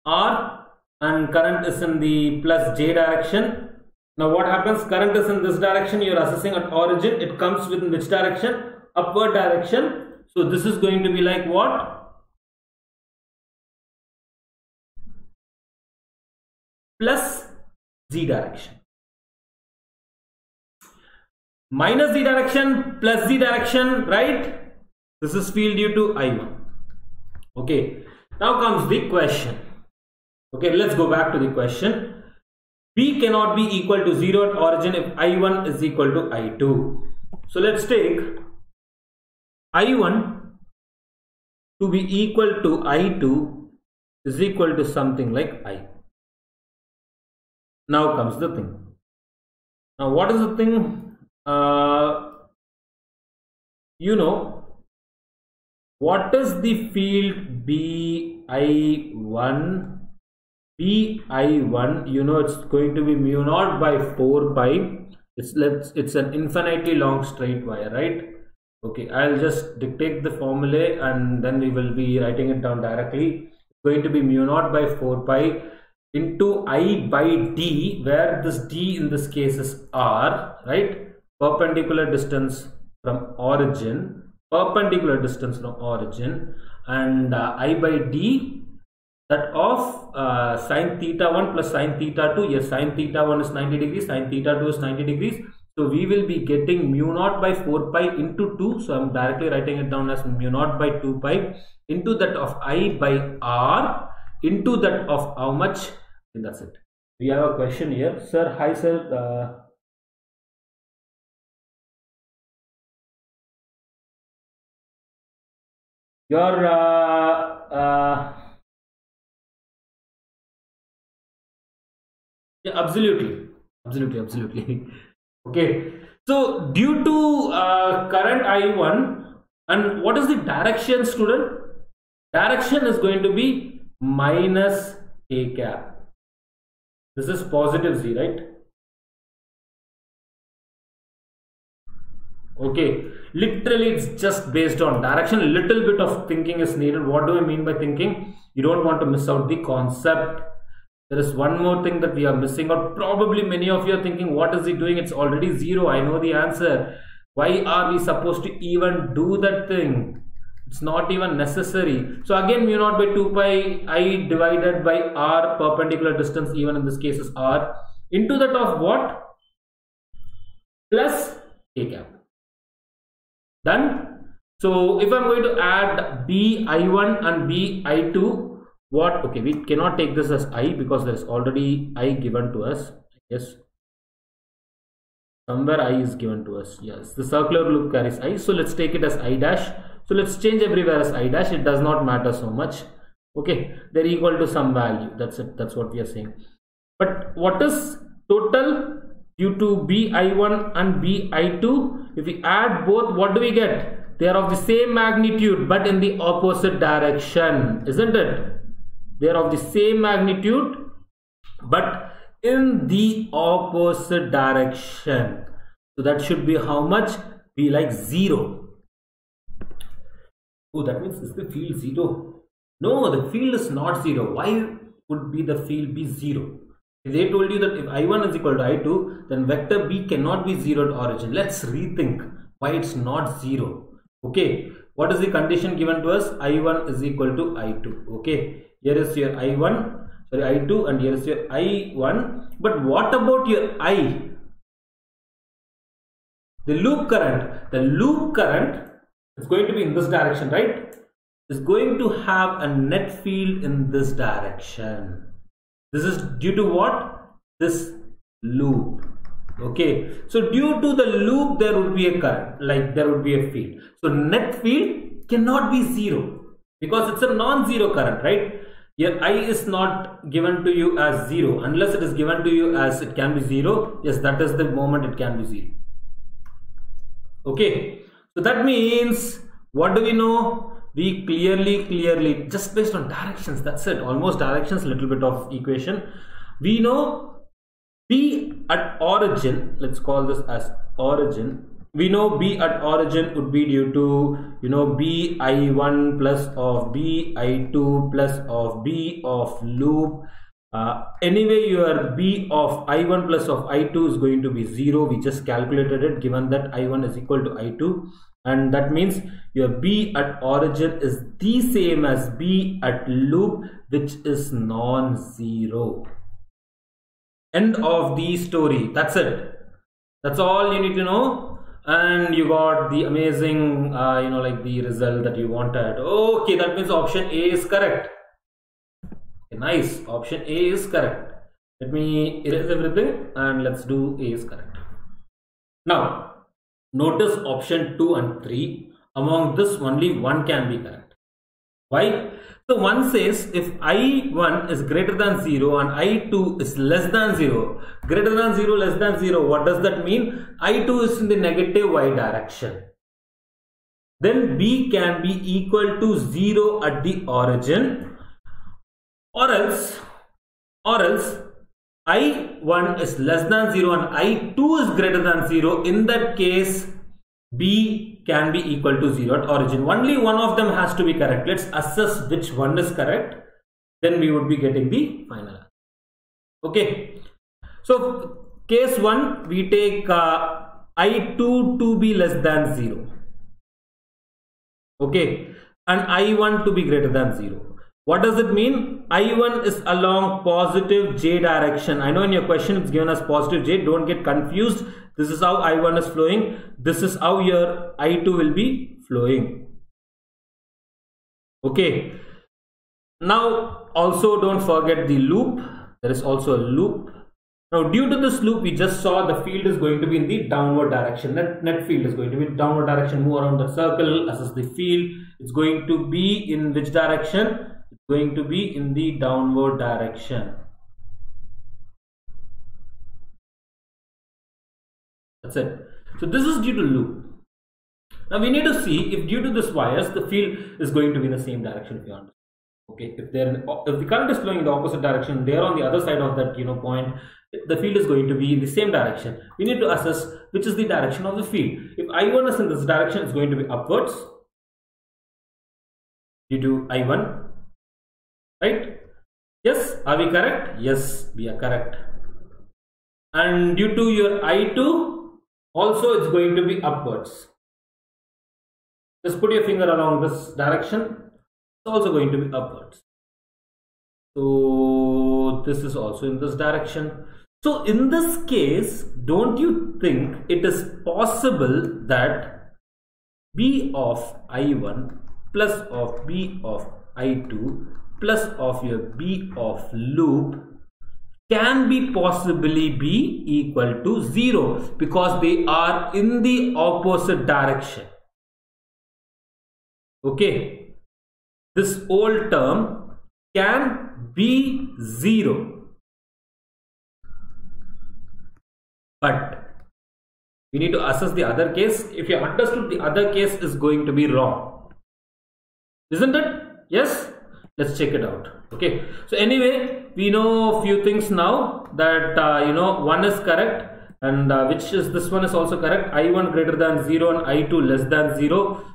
r and current is in the plus j direction. Now what happens? Current is in this direction, you are assessing at origin. It comes within which direction? Upward direction. So this is going to be like what? Plus z direction. Minus z direction, plus z direction, right? This is field due to I1. Okay, now comes the question. Okay, let's go back to the question. B cannot be equal to 0 at origin if I1 is equal to I2. So let's take I1 to be equal to I2 is equal to something like I. Now comes the thing. Now what is the thing? You know, what is the field BI1? BI1, you know, it's going to be mu naught by 4 pi. It's an infinitely long straight wire, right? Okay, I'll just dictate the formula and then we will be writing it down directly. It's going to be mu naught by 4 pi into I by D, where this D in this case is R, right? Perpendicular distance from origin, and I by D, that of sine theta 1 plus sine theta 2. Yes, sine theta 1 is 90 degrees, sine theta 2 is 90 degrees. So we will be getting mu naught by 4 pi into 2. So I'm directly writing it down as mu naught by 2 pi into that of I by R into that of how much? And that's it. We have a question here. Sir, hi sir. Your yeah, absolutely. Okay, so due to current I1, and what is the direction, student? Direction is going to be minus a cap. This is positive Z, right? Okay, literally it's just based on direction. A little bit of thinking is needed. What do I mean by thinking? You don't want to miss out the concept. There is one more thing that we are missing out. Probably many of you are thinking, what is he doing? It's already 0. I know the answer. Why are we supposed to even do that thing? It's not even necessary. So again, mu naught by 2 pi I divided by R, perpendicular distance, even in this case is R, into that of what? Plus a cap. Done. So if I'm going to add BI1 and BI2, what? Okay, we cannot take this as I because there is already I given to us. Yes, somewhere I is given to us. Yes, the circular loop carries I, so let's take it as I dash. So let's change everywhere as I dash. It does not matter so much. Okay, they're equal to some value. That's it. That's what we are saying. But what is total due to BI1 and BI2? If we add both, what do we get? They are of the same magnitude but in the opposite direction, isn't it? They are of the same magnitude but in the opposite direction. So that should be how much? Be like 0. Oh, that means is the field 0? No, the field is not 0. Why would be the field be 0? If they told you that if I1 is equal to I2, then vector B cannot be 0 at origin. Let's rethink why it's not 0. Okay, what is the condition given to us? I1 is equal to I2. Okay, here is your I2 and here is your I1. But what about your I? The loop current. The loop current is going to be in this direction, right? Is going to have a net field in this direction. This is due to what? This loop. Okay, so due to the loop there would be a current, like there would be a field. So net field cannot be 0 because it's a non-zero current, right? Your I is not given to you as 0 unless it is given to you as it can be 0. Yes, that is the moment it can be 0. Okay, so that means what do we know? We clearly just based on directions, that's it, almost directions, little bit of equation, we know B at origin, let's call this as origin. We know B at origin would be due to, you know, BI1 plus of BI2 plus of B of loop. Anyway, your B of I1 plus of I2 is going to be 0. We just calculated it given that I1 is equal to I2. And that means your B at origin is the same as B at loop, which is non-zero. End of the story. That's it. That's all you need to know. And you got the amazing, you know, like the result that you wanted. Okay, that means option A is correct. Okay, nice. Option A is correct. Let me erase everything and let's do A is correct. Now, notice option 2 and 3. Among this, only one can be correct. Why? So one says if I1 is greater than 0 and I2 is less than 0, greater than 0, less than 0, what does that mean? I2 is in the negative y direction. Then B can be equal to 0 at the origin, or else I1 is less than 0 and I2 is greater than 0. In that case, B can be equal to 0 at origin. Only one of them has to be correct. Let's assess which one is correct. Then we would be getting the final answer. Okay. So case 1, we take I2 to be less than 0. Okay. And I1 to be greater than 0. What does it mean? I1 is along positive j direction. I know in your question it's given as positive j. Don't get confused. This is how I1 is flowing. This is how your I2 will be flowing. Okay. Now also don't forget the loop. There is also a loop. Now due to this loop, we just saw the field is going to be in the downward direction. Net field is going to be in downward direction. Move around the circle, assess the field. It's going to be in which direction? It's going to be in the downward direction. That's it. So this is due to loop. Now we need to see if due to this wires the field is going to be in the same direction. If you understand. Okay, if the current is flowing in the opposite direction, they are on the other side of that point. The field is going to be in the same direction. We need to assess which is the direction of the field. If I1 is in this direction, it's going to be upwards due to I1. Right? Yes, are we correct? Yes, we are correct. And due to your I2, also it's going to be upwards. Just put your finger along this direction. It's also going to be upwards. So this is also in this direction. So in this case, don't you think it is possible that B of I1 plus of B of I2 plus of your B of loop can be possibly be equal to 0 because they are in the opposite direction. Okay, this whole term can be 0, but we need to assess the other case. If you understood, the other case is going to be wrong, isn't it? Yes, let's check it out. Okay, so anyway, we know a few things now that one is correct, and which is this one is also correct. I1 greater than 0 and I2 less than 0.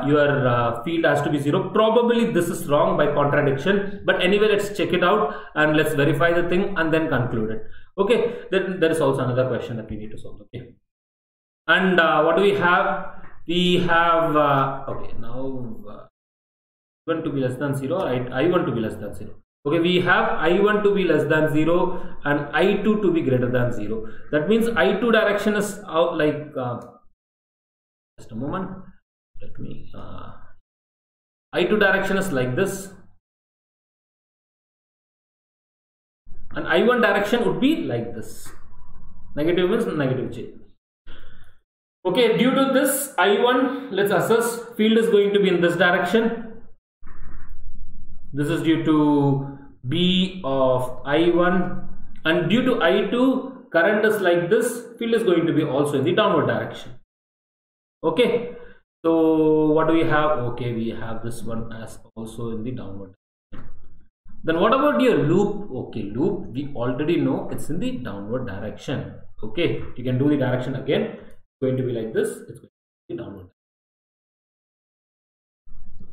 Your field has to be 0. Probably this is wrong by contradiction, but anyway, let's check it out and let's verify the thing and then conclude it. Okay, then there is also another question that we need to solve. Okay, and what do we have? We have okay, now I1 to be less than 0, right? I1 to be less than 0. Okay, we have I1 to be less than 0 and I2 to be greater than 0. That means I2 direction is out like just a moment. Let me I2 direction is like this, and I1 direction would be like this. Negative means negative j. Okay, due to this I1, let's assess field is going to be in this direction. This is due to B of I1, and due to I2, current is like this. Field is going to be also in the downward direction. Okay. So what do we have? Okay, we have this one as also in the downward direction. Then what about your loop? Okay, loop, we already know it's in the downward direction. Okay, you can do the direction again. It's going to be like this. It's going to be downward.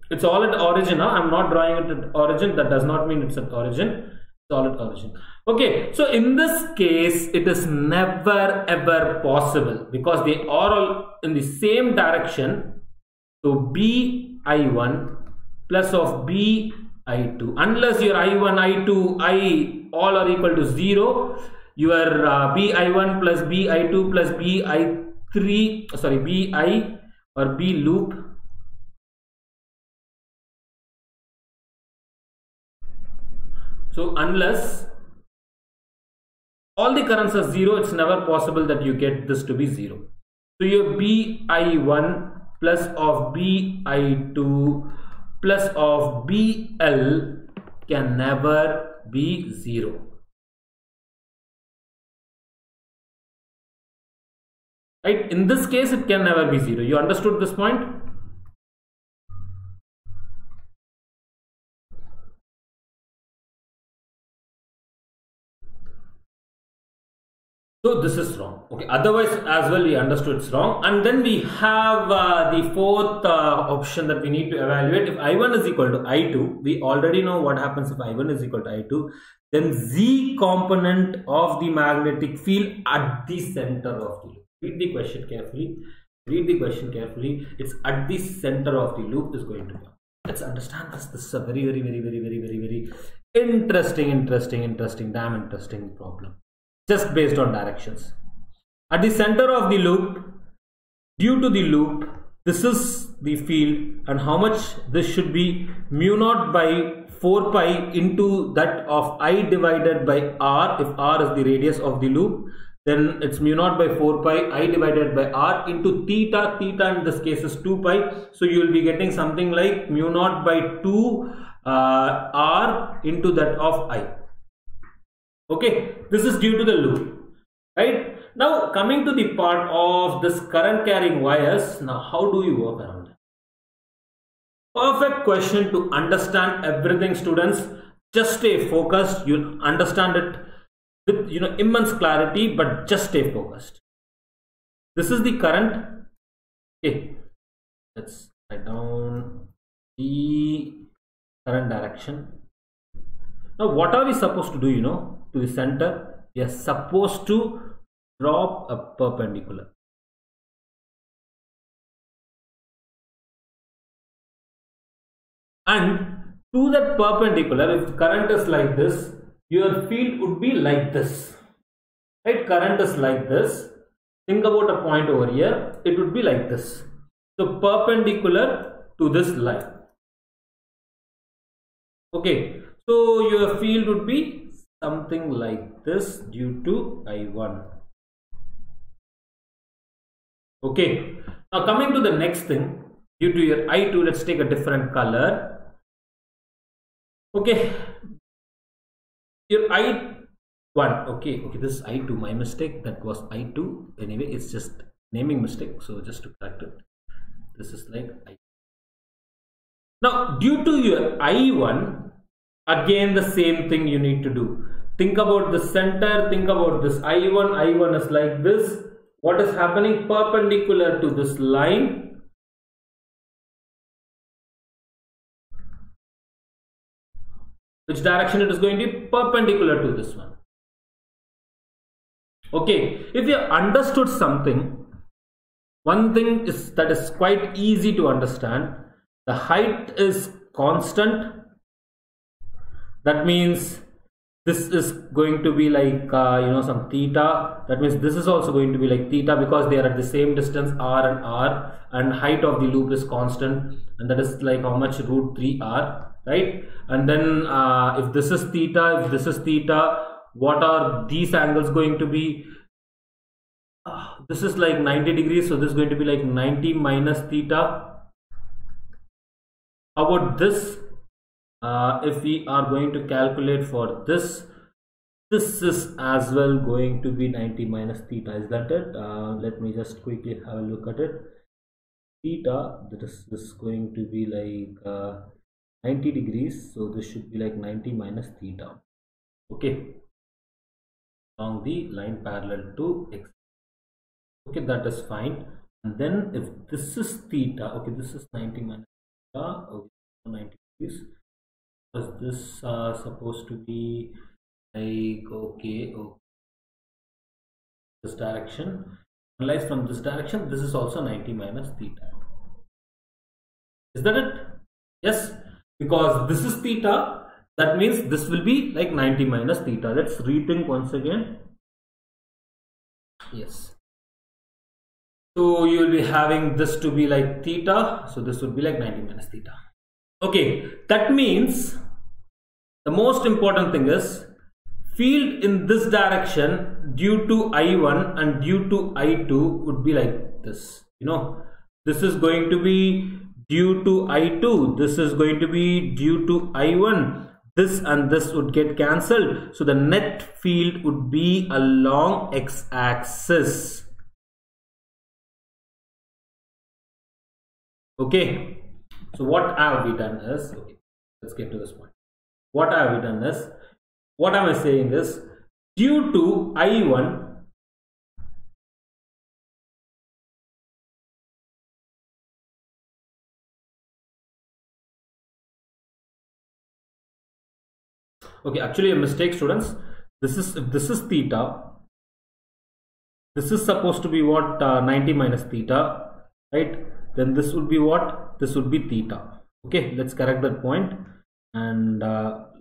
It's all at origin. Huh? I'm not drawing it at origin. That does not mean it's at origin. It's all at origin. Okay, so in this case, it is never ever possible because they are all in the same direction. So B I1 plus of B I2, unless your I1, I2, I all are equal to 0, your B I1 plus B I2 plus B I3, sorry, B I or B loop so unless all the currents are 0, it's never possible that you get this to be 0. So your B I1 plus of B I2 plus of BL can never be 0. Right? In this case, it can never be 0. You understood this point? So this is wrong. Okay. Otherwise, as well, we understood it's wrong. And then we have the fourth option that we need to evaluate. If I1 is equal to I2, we already know what happens if I1 is equal to I2. Then Z component of the magnetic field at the center of the loop. Read the question carefully. Read the question carefully. It's at the center of the loop is going to be. Let's understand this. This is a very interesting, damn interesting problem. Just based on directions. At the center of the loop, due to the loop, this is the field, and how much this should be mu naught by 4 pi into that of I divided by R. If R is the radius of the loop, then it's mu naught by 4 pi I divided by R into theta. Theta in this case is 2 pi. So you will be getting something like mu naught by 2 R into that of I. Okay, this is due to the loop, right? Now coming to the part of this current carrying wires. Now how do you work around it? Perfect question to understand everything, students. Just stay focused. You'll understand it with immense clarity, but just stay focused. This is the current. Okay, let's write down the current direction. Now what are we supposed to do? To the center, we are supposed to drop a perpendicular. And to that perpendicular, if the current is like this, your field would be like this. Right? Current is like this. Think about a point over here. It would be like this. So perpendicular to this line. Okay. So your field would be something like this due to I1. Okay. Now coming to the next thing, due to your I2, let's take a different color. Okay. Your I1. Okay. This is I2. My mistake. That was I2. Anyway, it's just naming mistake. So just to correct it, this is like I2. Now due to your I1, again the same thing you need to do. Think about the center, think about this I1. I1 is like this. What is happening? Perpendicular to this line. Which direction it is going to be? Perpendicular to this one. Okay, if you understood something, one thing is that is quite easy to understand. The height is constant. That means this is going to be like some theta. That means this is also going to be like theta, because they are at the same distance, R and R, and height of the loop is constant, and that is like how much? Root 3R, right? And then if this is theta, if this is theta, what are these angles going to be? This is like 90 degrees, so this is going to be like 90 minus theta. How about this? If we are going to calculate for this is as well going to be 90 minus theta. Is that it? Let me just quickly have a look at it. Theta, this is going to be like 90 degrees, so this should be like 90 minus theta. Okay, along the line parallel to x. Okay, that is fine. And then if this is theta, okay, this is 90 minus theta. Okay, 90 degrees. Because this supposed to be like this direction. Analyze from this direction. This is also 90 minus theta. Is that it? Yes, because this is theta. That means this will be like 90 minus theta. Let's rethink once again. Yes. So you will be having this to be like theta. So this would be like 90 minus theta. Okay, that means the most important thing is field in this direction due to I1 and due to I2 would be like this. This is going to be due to I2, this is going to be due to I1. This and this would get cancelled, so the net field would be along x-axis. Okay, so what have we done is, okay, let's get to this point. What have we done is, what am I saying is, due to I1, okay, actually a mistake, students. This is theta. This is supposed to be what, 90 minus theta, right? Then this would be what? This would be theta. Okay, let's correct that point, and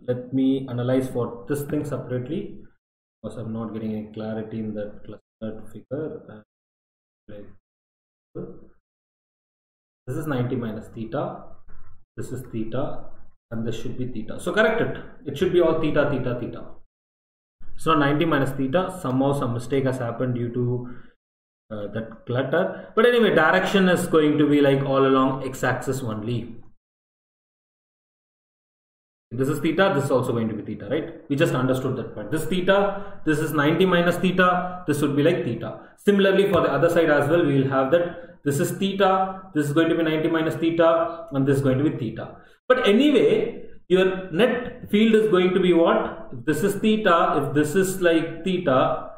let me analyze for this thing separately, because I'm not getting any clarity in that clustered figure. This is 90 minus theta. This is theta. And this should be theta. So correct it. It should be all theta, theta, theta. It's not 90 minus theta. Somehow some mistake has happened due to that clutter. But anyway, direction is going to be like all along x-axis only. This is theta. This is also going to be theta, right? We just understood that point. This theta. This is 90 minus theta. This would be like theta. Similarly, for the other side as well, we will have that. This is theta. This is going to be 90 minus theta. And this is going to be theta. But anyway, your net field is going to be what? If this is theta, if this is like theta,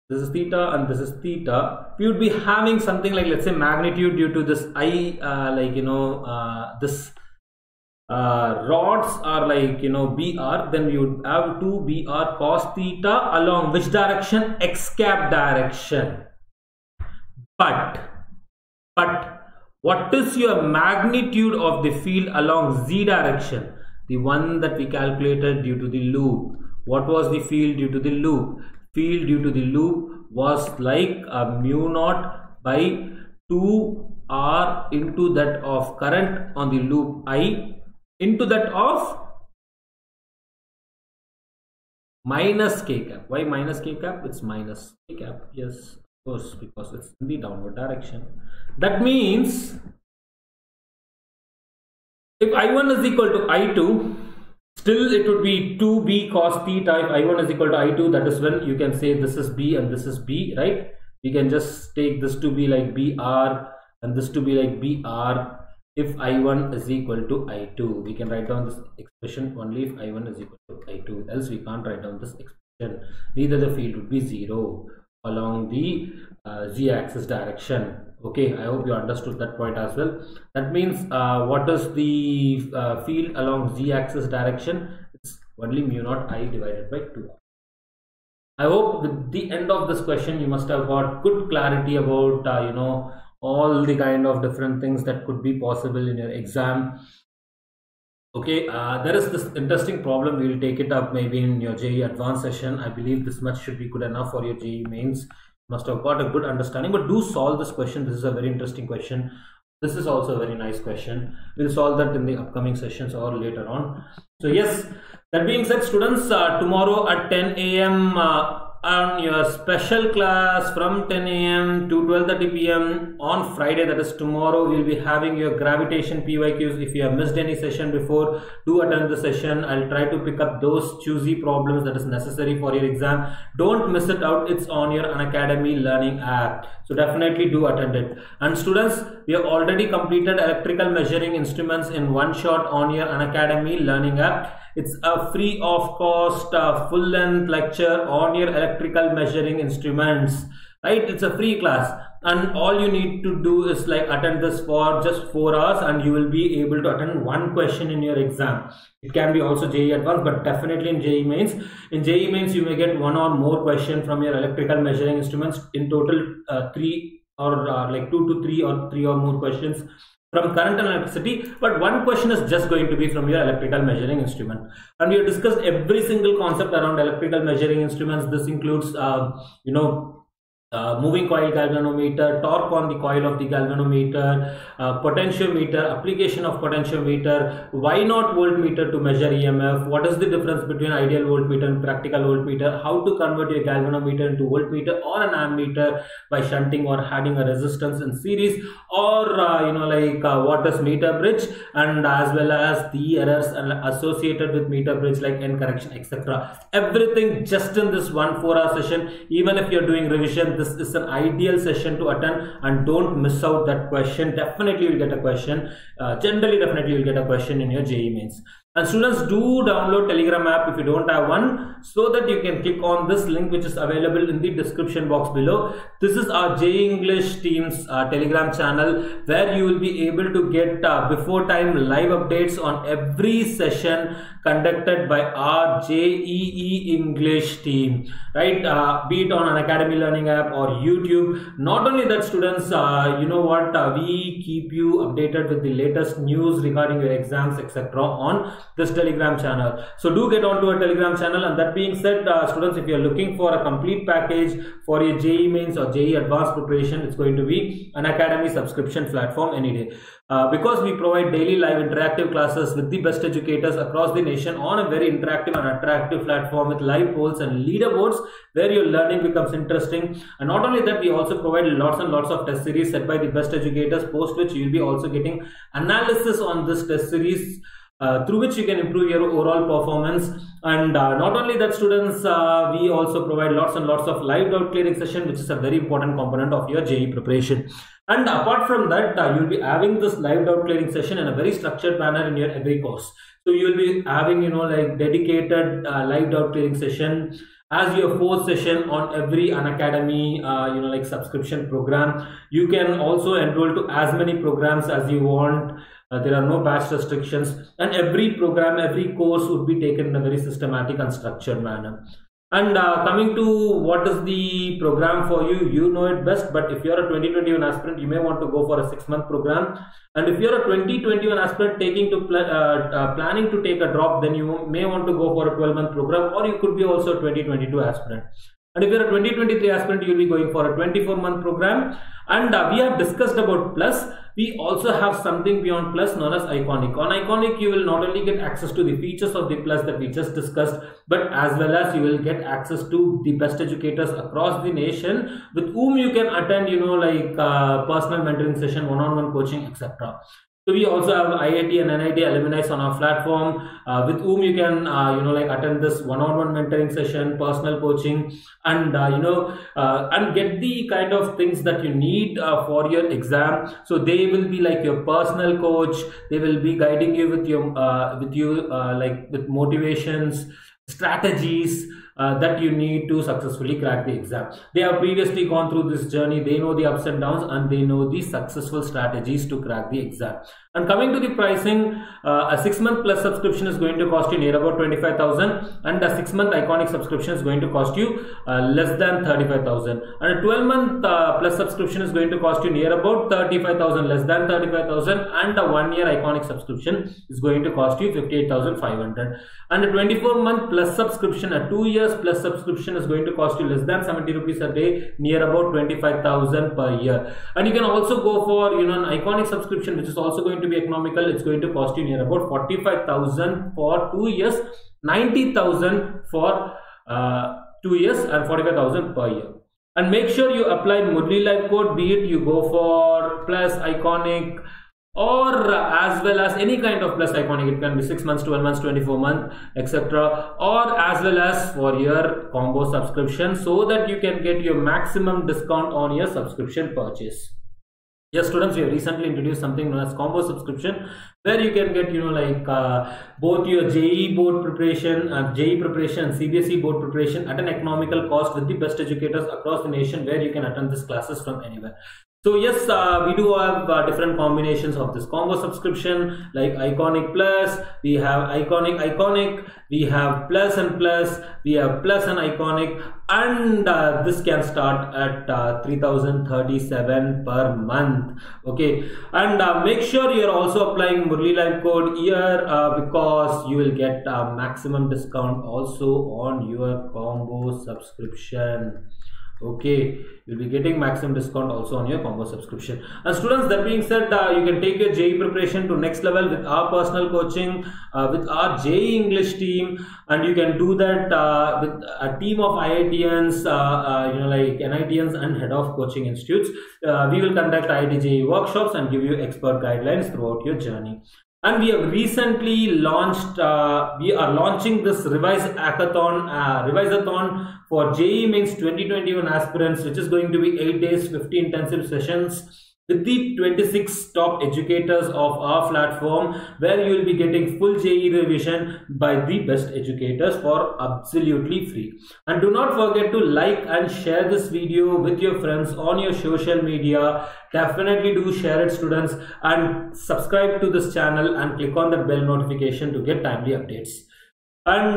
this is theta and this is theta, we would be having something like, let's say, magnitude due to this this rods are like, BR, then we would have 2 BR cos theta along which direction? X cap direction. But what is your magnitude of the field along z direction? The one that we calculated due to the loop. What was the field due to the loop? Field due to the loop was like a mu naught by 2r into that of current on the loop I into that of minus k cap. Why minus k cap? It's minus k cap. Yes, of course, because it's in the downward direction. That means if I1 is equal to I2, still it would be 2b cos theta. If I1 is equal to I2, that is when you can say this is b and this is b, right? We can just take this to be like br and this to be like br. If I1 is equal to I2, we can write down this expression only if I1 is equal to I2, else we can't write down this expression. Neither the field would be 0 along the z-axis direction. Okay, I hope you understood that point as well. That means what is the field along z-axis direction? It's only mu naught I divided by 2. I hope with the end of this question you must have got good clarity about all the kind of different things that could be possible in your exam. Okay, there is this interesting problem. We will take it up maybe in your JEE Advanced session. I believe this much should be good enough for your JEE Mains. Must have got a good understanding, but do solve this question. This is a very interesting question. This is also a very nice question. We'll solve that in the upcoming sessions or later on. So yes, that being said, students, tomorrow at 10 AM on your special class from 10 AM to 12:30 PM on Friday, that is tomorrow, we'll be having your gravitation PYQs. If you have missed any session before, do attend the session. I'll try to pick up those choosy problems that is necessary for your exam. Don't miss it out. It's on your Unacademy learning app, so definitely do attend it. And students, we have already completed electrical measuring instruments in one shot on your Unacademy learning app. It's a free of cost full length lecture on your electrical measuring instruments, right? It's a free class, and all you need to do is like attend this for just 4 hours and you will be able to attend one question in your exam. It can be also JEE Advanced, but definitely in JEE Mains. In JEE Mains you may get one or more question from your electrical measuring instruments. In total 3 or like 2 to 3 or 3 or more questions from current and electricity, but one question is just going to be from your electrical measuring instrument. And we have discussed every single concept around electrical measuring instruments. This includes moving coil galvanometer, torque on the coil of the galvanometer, potentiometer, application of potentiometer, why not voltmeter to measure EMF, what is the difference between ideal voltmeter and practical voltmeter, how to convert your galvanometer into voltmeter or an ammeter by shunting or adding a resistance in series, or what is meter bridge, and as well as the errors associated with meter bridge like N correction, etc. Everything just in this 1 4-hour session. Even if you're doing revision, this is an ideal session to attend, and don't miss out that question. Definitely you'll get a question. Generally, definitely you'll get a question in your JEE mains. And students, do download Telegram app if you don't have one, so that you can click on this link which is available in the description box below. This is our JEE English team's Telegram channel, where you will be able to get before time live updates on every session conducted by our JEE English team, right? Be it on Unacademy learning app or YouTube. Not only that, students, we keep you updated with the latest news regarding your exams, etc. on this Telegram channel. So do get onto our Telegram channel. And that being said, students, if you are looking for a complete package for your JEE mains or JEE advanced preparation, it's going to be an Unacademy subscription platform any day. Because we provide daily live interactive classes with the best educators across the nation on a very interactive and attractive platform with live polls and leaderboards, where your learning becomes interesting. And not only that, we also provide lots and lots of test series set by the best educators, post which you will be also getting analysis on this test series, through which you can improve your overall performance. And not only that, students, we also provide lots and lots of live doubt clearing session, which is a very important component of your JEE preparation. And apart from that, you will be having this live doubt clearing session in a very structured manner in your every course. So you will be having dedicated live doubt clearing session as your fourth session on every Unacademy subscription program. You can also enroll to as many programs as you want. There are no batch restrictions, and every program, every course would be taken in a very systematic and structured manner. And coming to what is the program for you, you know it best. But if you're a 2021 aspirant, you may want to go for a 6-month program. And if you're a 2021 aspirant planning to take a drop, then you may want to go for a 12-month program, or you could be also a 2022 aspirant. And if you're a 2023 aspirant, you'll be going for a 24-month program. And we have discussed about Plus. We also have something beyond Plus known as Iconic. On Iconic, you will not only get access to the features of the Plus that we just discussed, but as well as you will get access to the best educators across the nation with whom you can attend, personal mentoring session, one-on-one coaching, etc. So we also have IIT and NIT alumni on our platform, with whom you can attend this one-on-one mentoring session, personal coaching, and and get the kind of things that you need for your exam. So they will be like your personal coach. They will be guiding you with your with motivations, strategies that you need to successfully crack the exam. They have previously gone through this journey. They know the ups and downs, and they know the successful strategies to crack the exam. And coming to the pricing, a 6-month Plus subscription is going to cost you near about 25,000, and a 6-month Iconic subscription is going to cost you less than 35,000, and a 12-month Plus subscription is going to cost you near about 35,000, less than 35,000, and a 1-year Iconic subscription is going to cost you 58,500, and a 24-month Plus subscription, a 2 years Plus subscription is going to cost you less than 70 rupees a day, near about 25,000 per year. And you can also go for an Iconic subscription, which is also going to be economical. It's going to cost you near about 45,000 for 2 years, 90,000 for 2 years, and 45,000 per year. And make sure you apply Murli Live code, be it you go for Plus, Iconic, or as well as any kind of Plus Iconic. It can be 6 months, 12 months, 24 months, etc. Or as well as for your combo subscription, so that you can get your maximum discount on your subscription purchase. Yes, students, we have recently introduced something known as combo subscription, where you can get both your JEE board preparation, JEE preparation, and CBSE board preparation at an economical cost with the best educators across the nation, where you can attend these classes from anywhere. So yes, we do have different combinations of this combo subscription, like Iconic Plus, we have Iconic, we have Plus and Plus, we have Plus and Iconic, and this can start at 3,037 per month. Okay, and make sure you're also applying Murli Live code here, because you will get maximum discount also on your combo subscription. Okay, you'll be getting maximum discount also on your combo subscription. And students, that being said, you can take your JEE preparation to next level with our personal coaching, with our JEE English team, and you can do that with a team of IITians, like NITians and head of coaching institutes. We will conduct IIT JEE workshops and give you expert guidelines throughout your journey. And we have recently launched, we are launching this revisathon for JEE Mains 2021 aspirants, which is going to be 8 days, 50 intensive sessions with the 26 top educators of our platform, where you will be getting full JEE revision by the best educators for absolutely free. And do not forget to like and share this video with your friends on your social media. Definitely do share it, students, and subscribe to this channel and click on that bell notification to get timely updates. And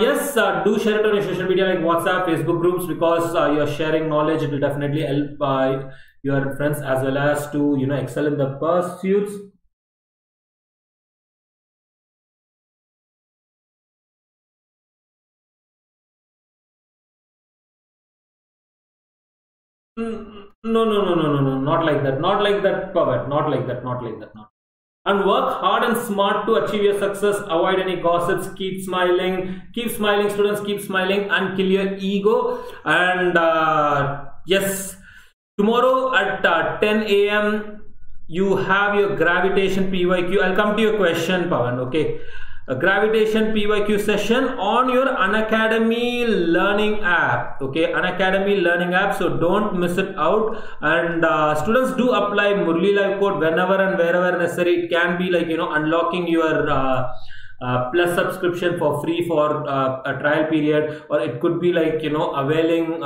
yes, do share it on your social media like WhatsApp, Facebook groups, because you're sharing knowledge. It will definitely help your friends as well as to excel in the pursuits. No, not like that, Pawan, not like that. And work hard and smart to achieve your success. Avoid any gossips. Keep smiling, students, keep smiling, and kill your ego. And yes, tomorrow at 10 a.m. you have your gravitation PYQ. I'll come to your question, Pawan. Okay, a gravitation PYQ session on your Unacademy learning app. Okay, Unacademy learning app, so don't miss it out. And students, do apply Muralidharan code whenever and wherever necessary. It can be like unlocking your plus subscription for free for a trial period, or it could be like availing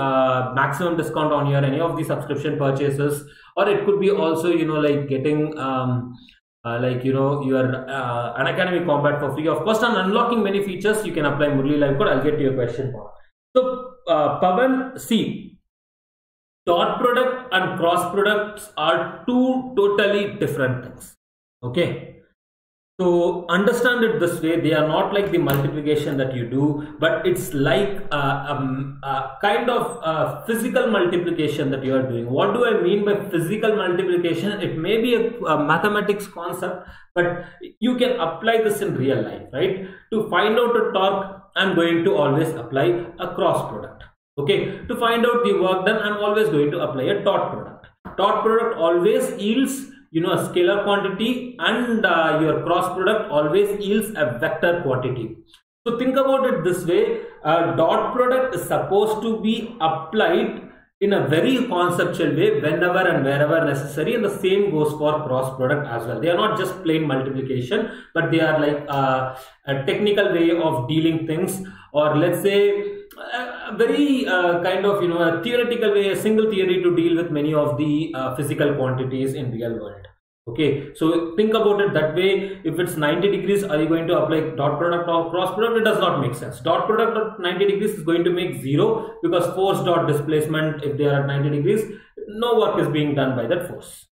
maximum discount on your any of the subscription purchases, or it could be also like getting your Unacademy Combat for free of cost, and unlocking many features. You can apply Muralidharan code. I'll get to your question, Pawan. So Pawan, see, dot product and cross products are two totally different things. Okay, so understand it this way: they are not like the multiplication that you do, but it's like a kind of physical multiplication that you are doing. What do I mean by physical multiplication? It may be a mathematics concept, but you can apply this in real life, right? To find out a torque, I'm going to always apply a cross product. Okay, to find out the work done, I'm always going to apply a dot product. Dot product always yields a scalar quantity, and your cross product always yields a vector quantity. So think about it this way: a dot product is supposed to be applied in a very conceptual way whenever and wherever necessary, and the same goes for cross product as well. They are not just plain multiplication, but they are like a technical way of dealing things, or let's say a very kind of a theoretical way, a single theory to deal with many of the physical quantities in real world. Okay, so think about it that way. If it's 90 degrees, are you going to apply dot product or cross product? It does not make sense. Dot product at 90 degrees is going to make 0, because force dot displacement, if they are at 90 degrees, no work is being done by that force.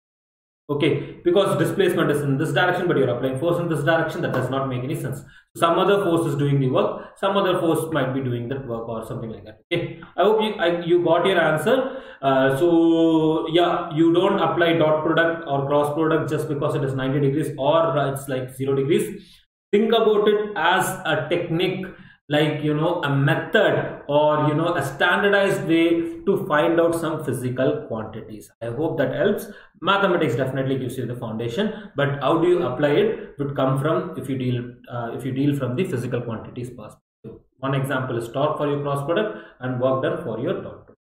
Okay, because displacement is in this direction, but you're applying force in this direction. That does not make any sense. Some other force is doing the work, some other force might be doing that work, or something like that. Okay, I hope you got your answer. So yeah, you don't apply dot product or cross product just because it is 90 degrees or it's like 0 degrees. Think about it as a technique, like a method, or a standardized way to find out some physical quantities. I hope that helps. Mathematics definitely gives you the foundation, but how do you apply it would come from if you deal from the physical quantities perspective. One example is torque for your cross product and work done for your dot product.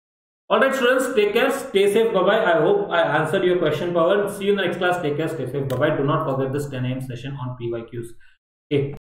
Alright students, take care, stay safe, bye bye. I hope I answered your question, Pawan. See you in the next class. Take care, stay safe, bye bye. Do not forget this 10 AM session on PYQs. Okay.